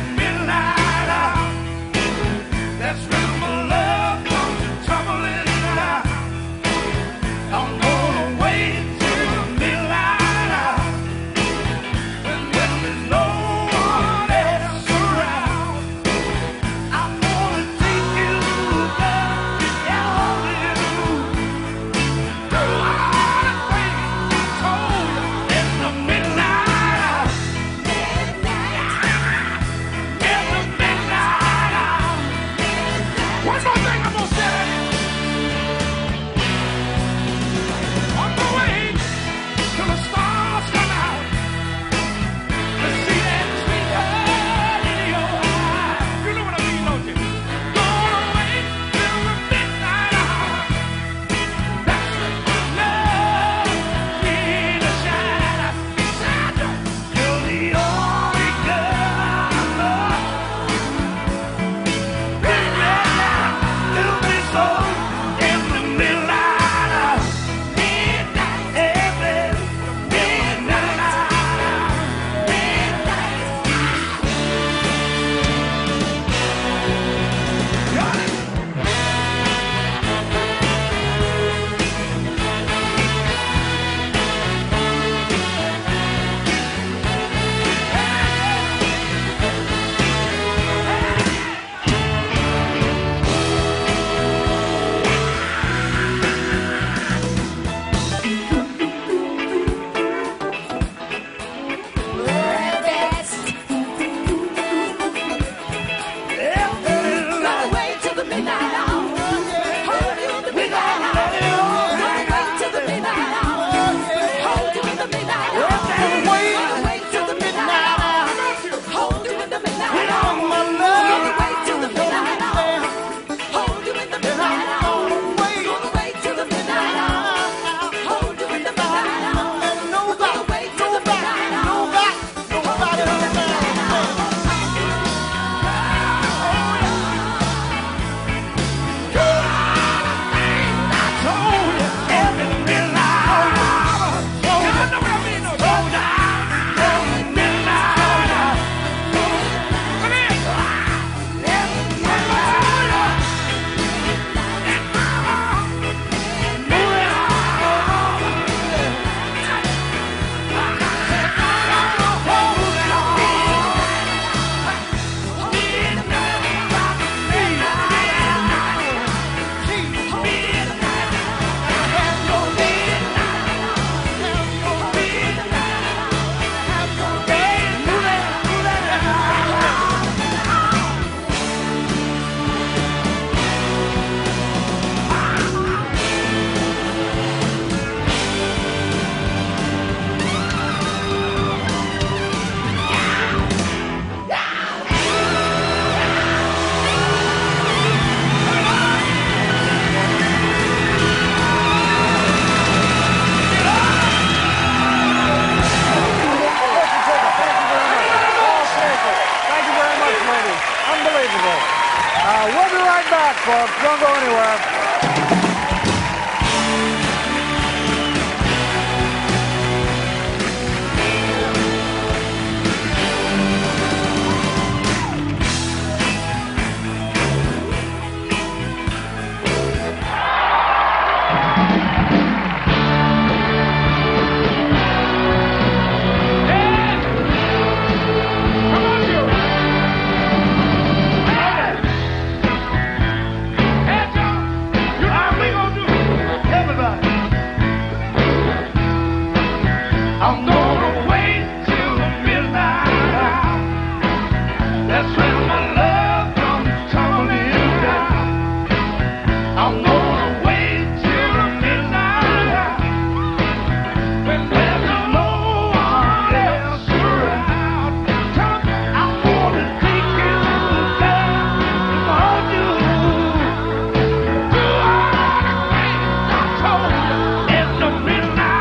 folks. Don't go anywhere. I'm gonna wait till the midnight hour. That's when my love comes tumbling down. I'm gonna wait till the midnight hour, when there's no one else around. I'm gonna take you down for you. Do all the things I told you in the midnight.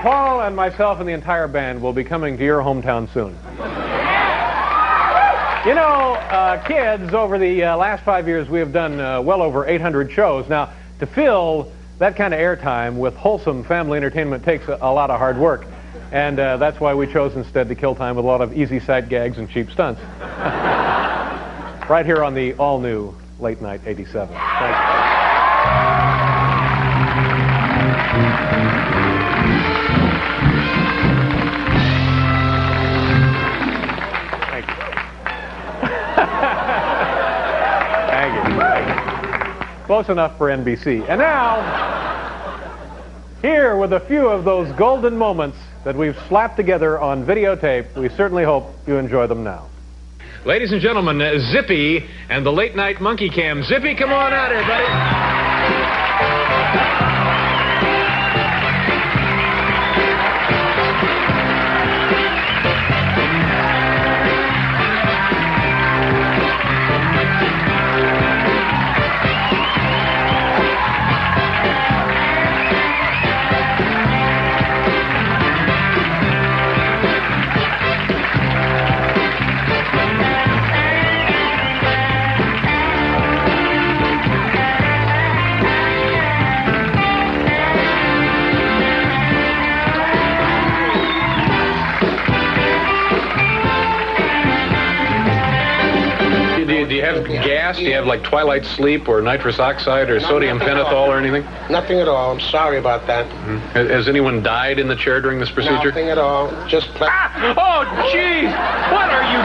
Paul and myself and the entire band will be coming to your hometown soon. You know, kids, over the last 5 years, we have done well over 800 shows. Now, to fill that kind of airtime with wholesome family entertainment takes a lot of hard work. And that's why we chose instead to kill time with a lot of easy sight gags and cheap stunts. Right here on the all-new Late Night 87. Thank you. Close enough for NBC. And now, here with a few of those golden moments that we've slapped together on videotape, we certainly hope you enjoy them now. Ladies and gentlemen, Zippy and the Late Night Monkey Cam. Zippy, come on out here, buddy. you have gas? Do you have like twilight sleep or nitrous oxide or sodium pentothal or anything? Nothing at all. I'm sorry about that. Has anyone died in the chair during this procedure? Nothing at all. Just play. Oh, jeez! What are you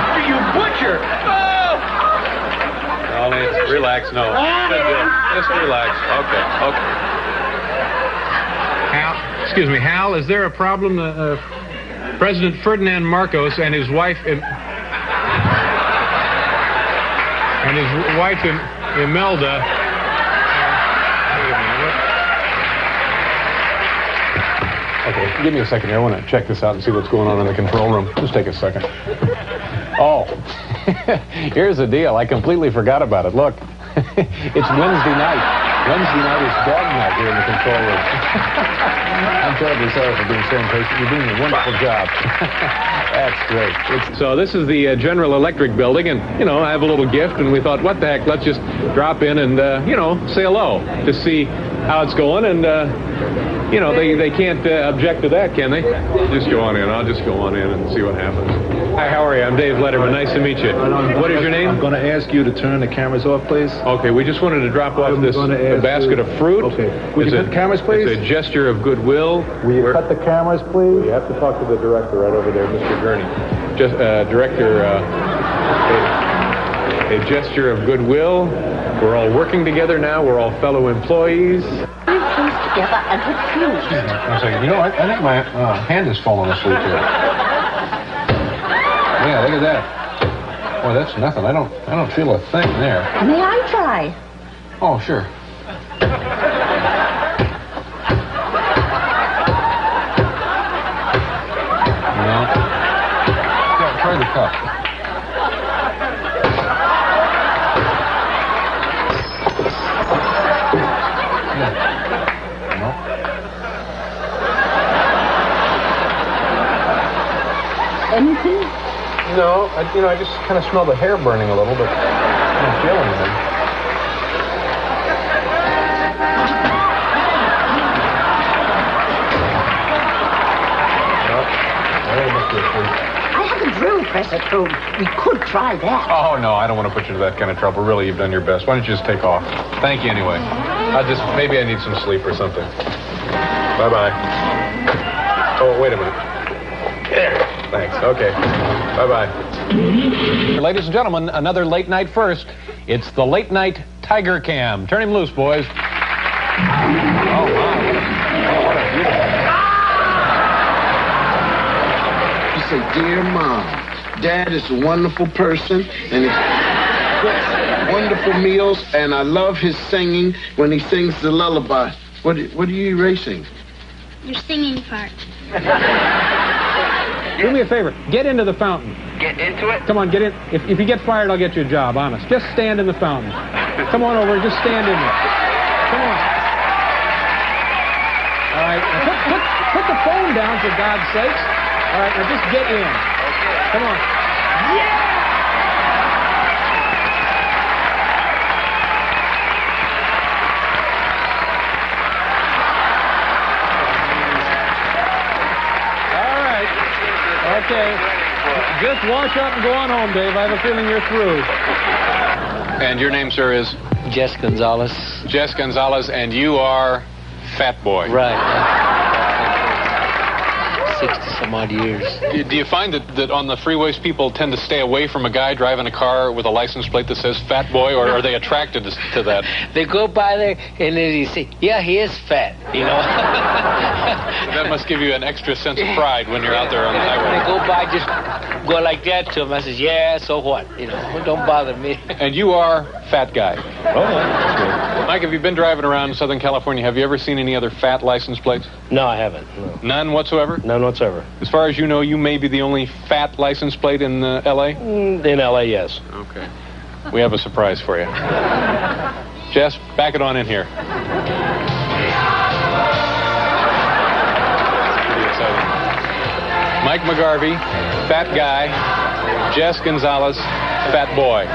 butcher? Oh! Ollie, relax. No. Just relax. Okay. Hal, excuse me, Hal, is there a problem? President Ferdinand Marcos and his wife Imelda. Okay, give me a second here. I want to check this out and see what's going on in the control room. Just take a second. Oh, here's the deal. I completely forgot about it. Look, it's Wednesday night. Wednesday night is dog night here in the control room. I'm terribly sorry for being so impatient. You're doing a wonderful job. That's great. So this is the General Electric building, and, I have a little gift, and we thought, what the heck, let's just drop in and, say hello to see how it's going, and, they can't object to that, can they? Just go on in. I'll just go on in and see what happens. Hi, how are you? I'm Dave Letterman. Nice to meet you. What is your name? I'm going to ask you to turn the cameras off, please. Okay, we just wanted to drop off this basket of fruit. Okay. Would you cut the cameras, please? It's a gesture of goodwill. Will you cut the cameras, please? You have to talk to the director right over there, Mr. Gurney. Director, a gesture of goodwill. We're all working together now. We're all fellow employees. Together and refused. One second. I think my hand is falling asleep here. Yeah, look at that. Boy, that's nothing. I don't feel a thing there. May I try? Oh, sure. No. Yeah, try the cup. Anything? No, I just kind of smell the hair burning a little, but I don't feel anything. I have a drill press at home. We could try that. Oh, no, I don't want to put you to that kind of trouble. Really, you've done your best. Why don't you just take off? Thank you anyway. Maybe I need some sleep or something. Bye-bye. Oh, wait a minute. There. Thanks. Okay. Bye-bye. Ladies and gentlemen, another late night first. It's the late night Tiger Cam. Turn him loose, boys. Oh, my. What a beautiful... You say, dear Mom, Dad is a wonderful person, and he cooks wonderful meals, and I love his singing when he sings the lullaby. What are you erasing? Your singing part. Do me a favor. Get into the fountain. Get into it? Come on, get in. If you get fired, I'll get you a job, honest. Just stand in the fountain. Come on over and just stand in there. Come on. All right. Now put the phone down, for God's sakes. All right, now just get in. Come on. Yeah! Okay. Just wash up and go on home, Dave. I have a feeling you're through. And your name, sir, is? Jess Gonzalez. Jess Gonzalez, and you are Fat Boy. Right. 60-some-odd years. Do you find that on the freeways people tend to stay away from a guy driving a car with a license plate that says Fat Boy, or are they attracted to that? They go by there and then you say, yeah, he is fat, That must give you an extra sense of pride when you're out there on the highway. They go by, just go like that to him. I says, yeah, so what? Don't bother me. And you are Fat Guy. Oh, that's good. Mike, have you been driving around Southern California? Have you ever seen any other fat license plates? No, I haven't. No. None whatsoever? None whatsoever. As far as you know, you may be the only fat license plate in L.A.? In L.A., yes. Okay. We have a surprise for you. Jess, back it on in here. Pretty exciting. Mike McGarvey, Fat Guy. Jess Gonzalez, Fat Boy.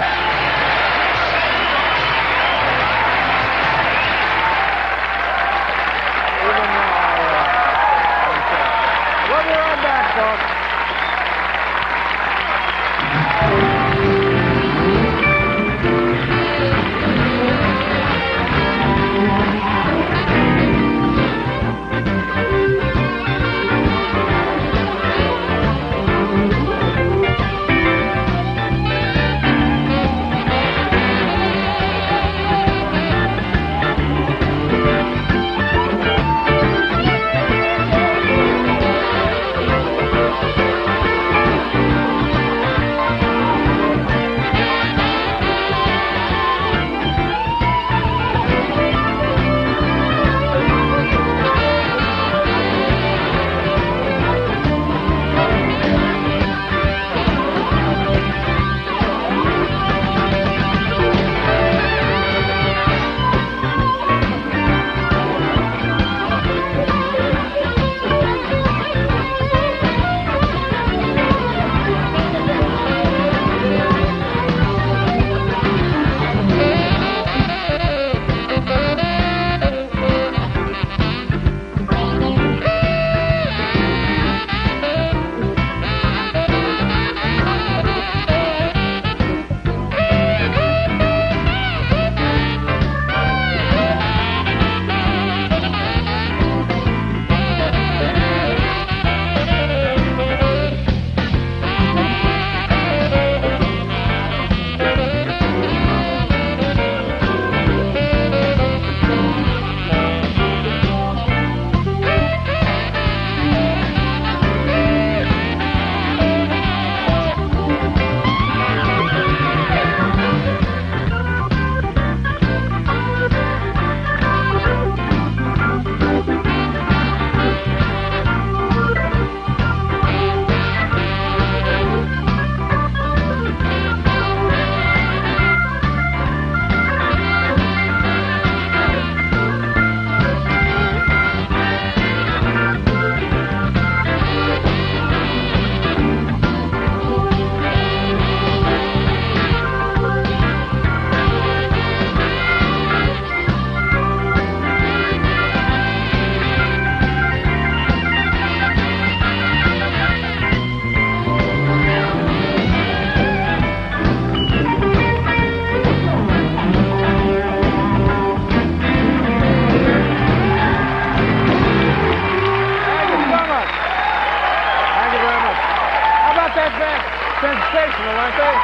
that back. Sensational, aren't they?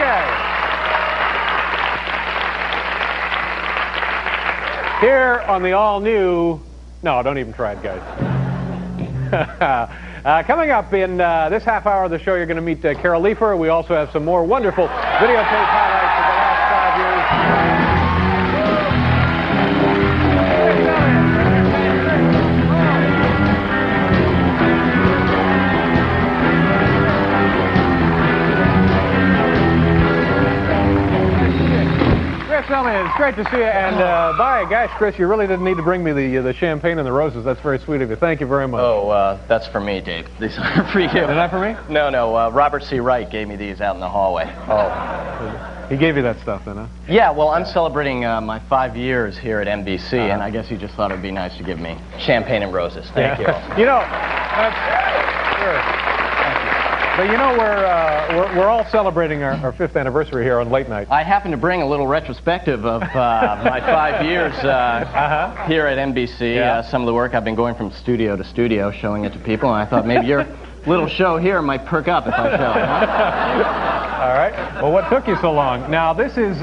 Okay. Here on the all-new... No, don't even try it, guys. Coming up in this half hour of the show, you're going to meet Carol Leifer. We also have some more wonderful videotape highlights of the last 5 years. Chris Elliott, it's great to see you. And gosh, Chris, you really didn't need to bring me the champagne and the roses. That's very sweet of you. Thank you very much. Oh, that's for me, Dave. These are for you. Is that for me? No. Robert C. Wright gave me these out in the hallway. Oh. He gave you that stuff then, huh? Yeah, well, I'm celebrating my 5 years here at NBC, and I guess he just thought it would be nice to give me champagne and roses. Thank you. You know, sure. But you know, we're all celebrating our 5th anniversary here on Late Night. I happen to bring a little retrospective of my 5 years here at NBC. Yeah. Some of the work I've been going from studio to studio, showing it to people, and I thought maybe your little show here might perk up if I show it. Huh? All right. Well, what took you so long? Now, this is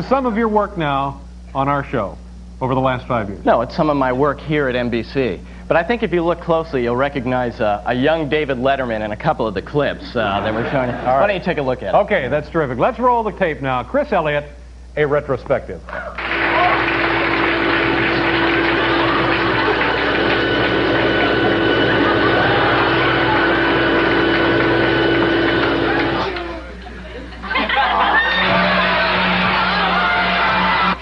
some of your work now on our show over the last 5 years. No, it's some of my work here at NBC. But I think if you look closely, you'll recognize a young David Letterman in a couple of the clips that we're showing you. Why don't you take a look at it? Okay, that's terrific. Let's roll the tape now. Chris Elliott, a retrospective.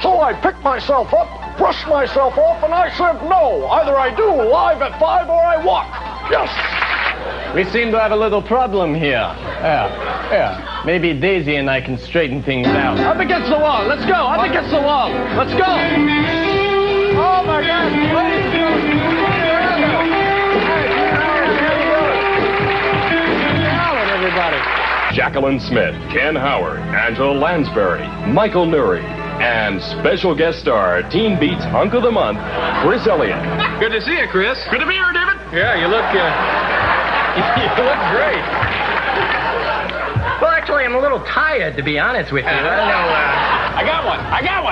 So I picked myself up, brushed myself off, and I said no. Either I do live at 5 or I walk. Yes. We seem to have a little problem here. Yeah. Maybe Daisy and I can straighten things out. Up against the wall. Let's go. Up against the wall. Let's go. Oh, my God. Everybody. Jacqueline Smith, Ken Howard, Angela Lansbury, Michael Nury, and special guest star, Teen Beat's Hunk of the Month, Chris Elliott. Good to see you, Chris. Good to be here, David. Yeah, you look great. Well, actually, I'm a little tired, to be honest with you. I got one.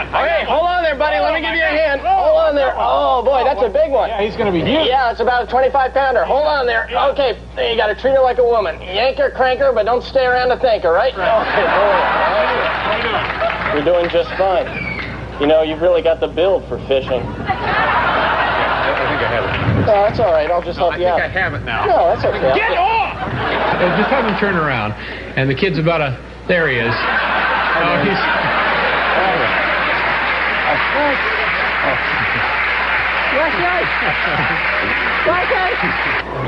Okay, hold on there, buddy. Let me give you a hand. Hold on there. Oh, boy, that's a big one. Yeah, he's going to be huge. Yeah, it's about a 25-pounder. Hold on there. Okay, you got to treat her like a woman. Yank her, crank her, but don't stay around to thank her, right? Okay, How you doing? you're doing just fine. You know, you've really got the build for fishing. I think I have it. No, that's all right. I'll just help you out. I think I have it now. No, that's okay. Get off! Just have him turn around. And the kid's about a... There he is. Oh, he's...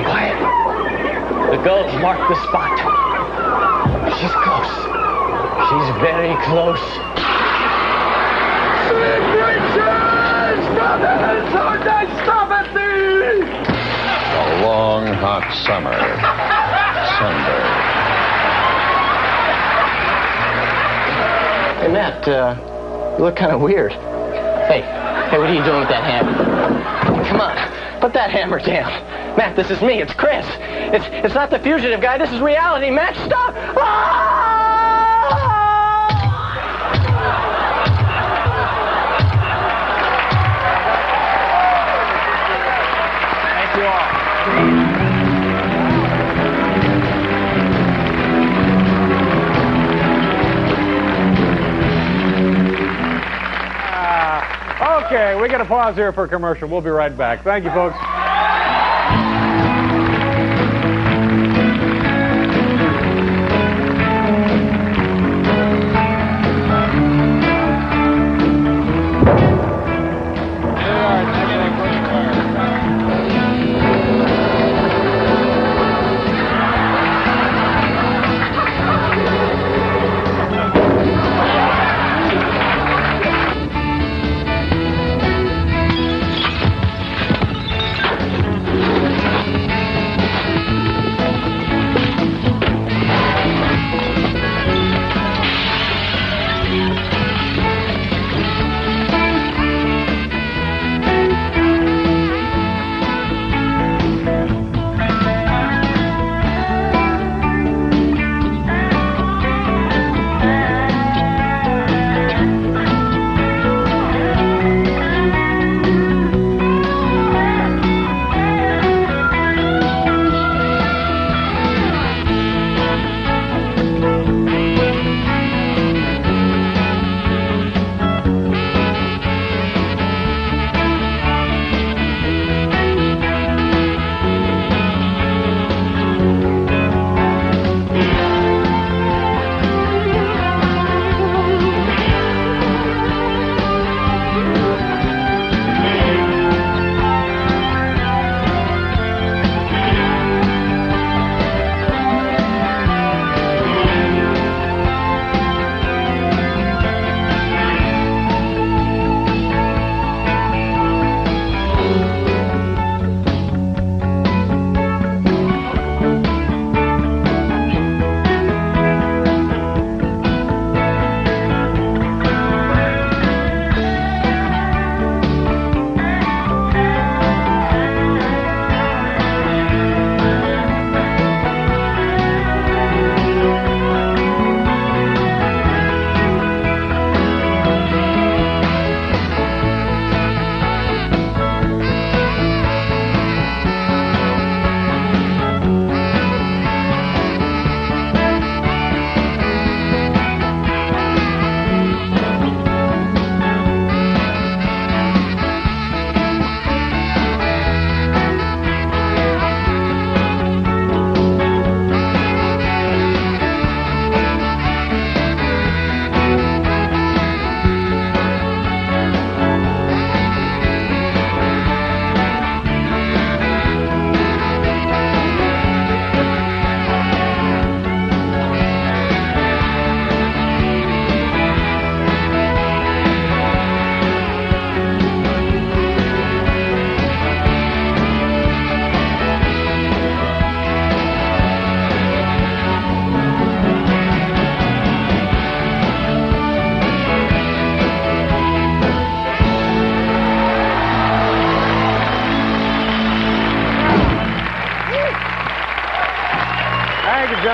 Quiet. The girls mark the spot. She's close. She's very close. A long, hot summer. Sunburn. Hey, Matt, you look kind of weird. Hey, what are you doing with that hammer? Come on, put that hammer down. Matt, this is me. It's Chris. It's not the fugitive guy. This is reality. Matt, stop! Thank you all. Okay, we got to pause here for a commercial. We'll be right back. Thank you, folks.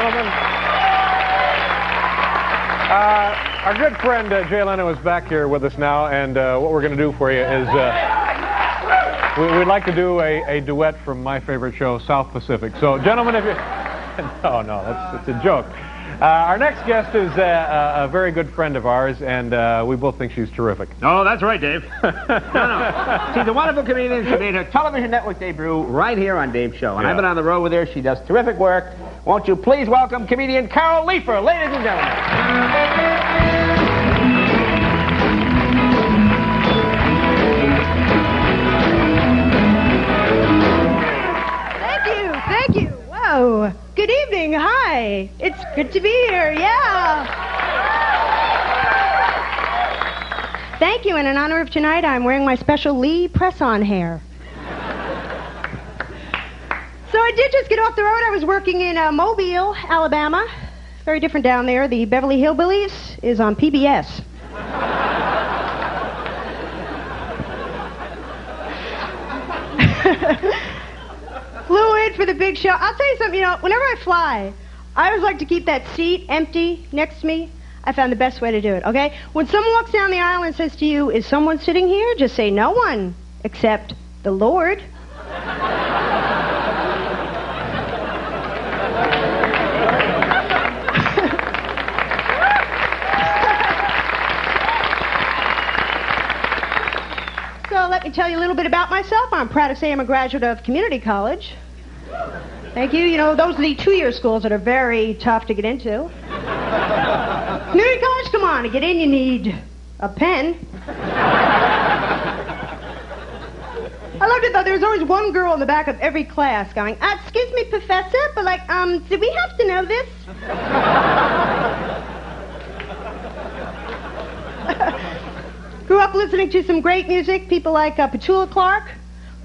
gentlemen. Our good friend Jay Leno is back here with us now, and what we're going to do for you is we'd like to do a duet from my favorite show, South Pacific. So, gentlemen, if you... No, it's a joke. Our next guest is a very good friend of ours, and we both think she's terrific. Oh, that's right, Dave. No. She's a wonderful comedian. She made her television network debut right here on Dave's show. And I've been on the road with her. She does terrific work. Won't you please welcome comedian Carol Leifer, ladies and gentlemen. Thank you. Whoa. Good evening. Hi. It's good to be here. Yeah. Thank you. And in honor of tonight, I'm wearing my special Lee press-on hair. So I did just get off the road. I was working in Mobile, Alabama. Very different down there. The Beverly Hillbillies is on PBS. Flew in for the big show. I'll tell you something, whenever I fly, I always like to keep that seat empty next to me. I found the best way to do it, okay? When someone walks down the aisle and says to you, is someone sitting here? Just say, no one, except the Lord. So let me tell you a little bit about myself. I'm proud to say I'm a graduate of community college. Thank you. Those are the two-year schools that are very tough to get into. Community college, come on. To get in, you need a pen. I loved it, though. There was always one girl in the back of every class going, excuse me, professor, but, do we have to know this? Grew up listening to some great music, people like Petula Clark.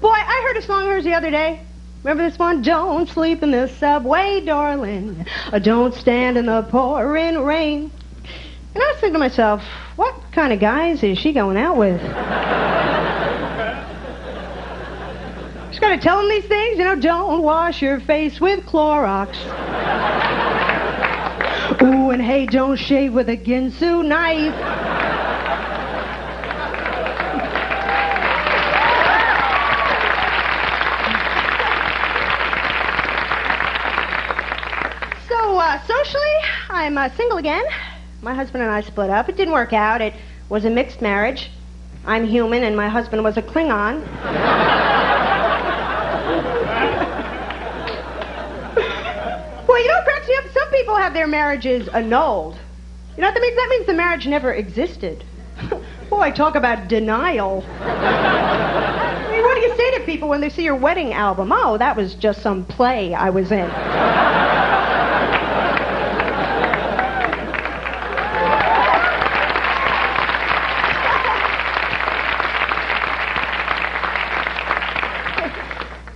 Boy, I heard a song of hers the other day. Remember this one? Don't sleep in the subway, darling. Don't stand in the pouring rain. And I was thinking to myself, what kind of guys is she going out with? She's got to tell them these things, don't wash your face with Clorox. Ooh, and hey, don't shave with a Ginsu knife. Socially, I'm single again. My husband and I split up. It didn't work out. It was a mixed marriage. I'm human, and my husband was a Klingon. Well, it cracks me up. Some people have their marriages annulled. You know what that means? That means the marriage never existed. Boy, talk about denial. I mean, what do you say to people when they see your wedding album? Oh, that was just some play I was in.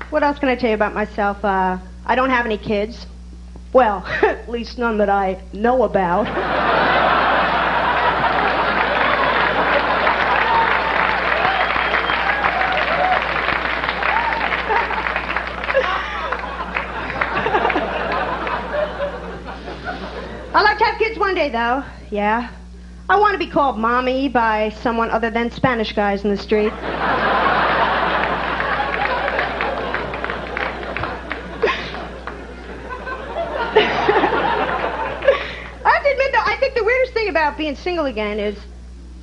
What else can I tell you about myself? I don't have any kids. Well, at least none that I know about. I'd like to have kids one day, though. Yeah. I want to be called Mommy by someone other than Spanish guys in the street. About being single again is,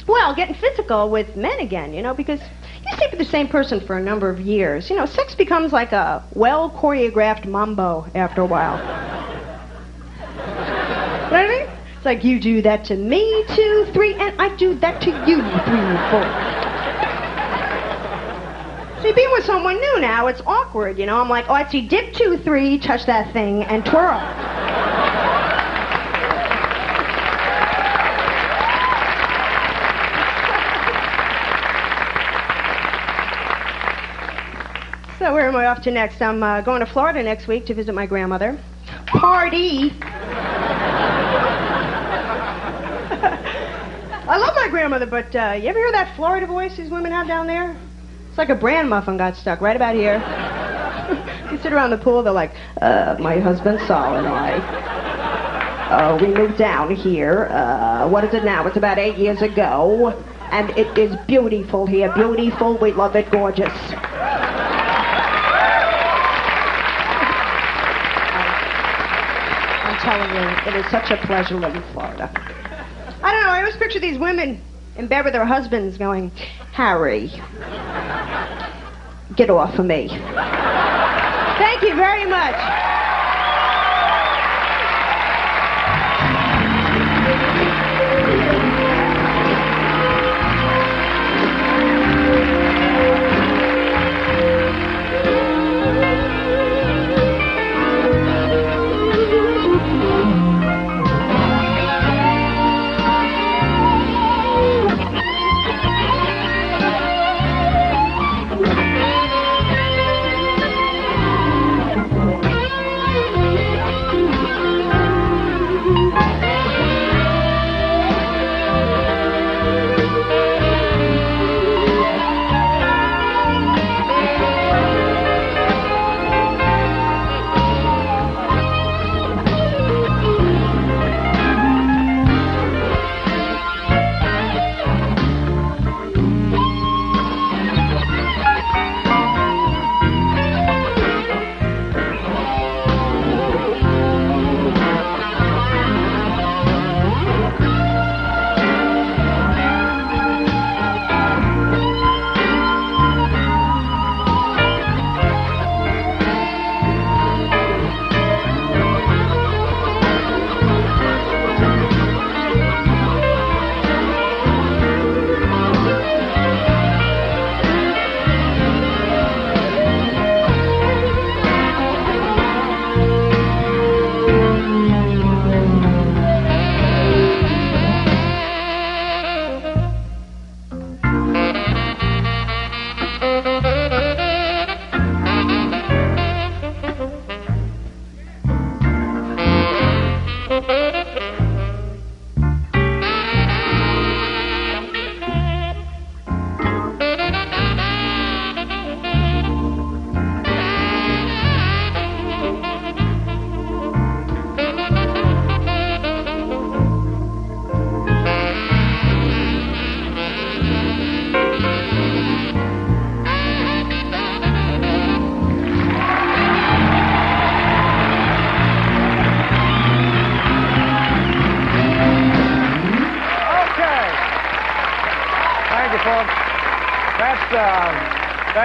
well, getting physical with men again, because you sleep with the same person for a number of years. Sex becomes like a well-choreographed mambo after a while. You know what I mean? It's like you do that to me, 2, 3, and I do that to you, 3, 4. See, being with someone new now, it's awkward, I'm like, oh, I see dip 2, 3, touch that thing, and twirl. So where am I off to next? I'm going to Florida next week to visit my grandmother. Party! I love my grandmother, but you ever hear that Florida voice these women have down there? It's like a bran muffin got stuck right about here. You sit around the pool, they're like, my husband Saul and I. We moved down here. What is it now? It's about 8 years ago. And it is beautiful here. Beautiful. We love it. Gorgeous. I'm telling you, it is such a pleasure living in Florida. I don't know. I always picture these women in bed with their husbands going, Harry, get off of me. Thank you very much.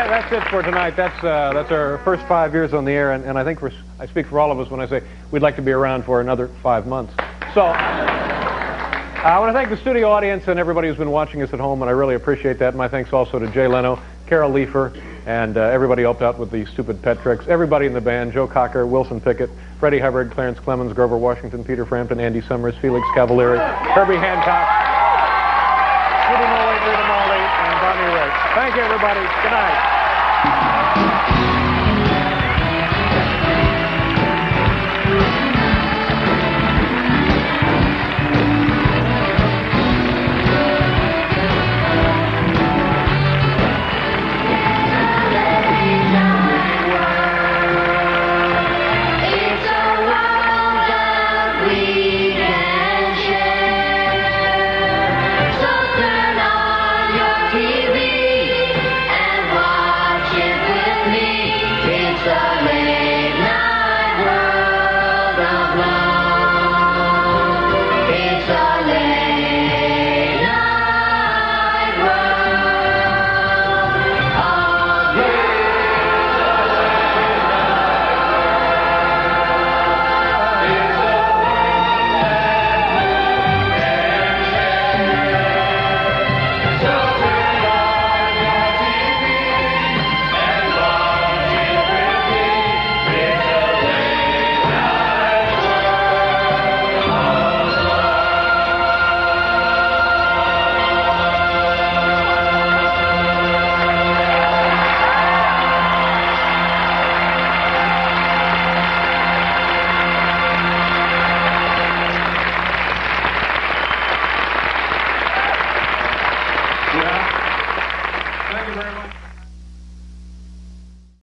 That's it for tonight. That's our first 5 years on the air, and I think I speak for all of us when I say we'd like to be around for another 5 months. So I want to thank the studio audience and everybody who's been watching us at home, and I really appreciate that. My thanks also to Jay Leno, Carol Leifer, and everybody helped out with the stupid pet tricks. Everybody in the band: Joe Cocker, Wilson Pickett, Freddie Hubbard, Clarence Clemons, Grover Washington, Peter Frampton, Andy Summers, Felix Cavaliere, Herbie Hancock, Judy, Mowatt, Rita, Marley, and Bonnie Raitt. Thank you, everybody. Good night. Thank you very much.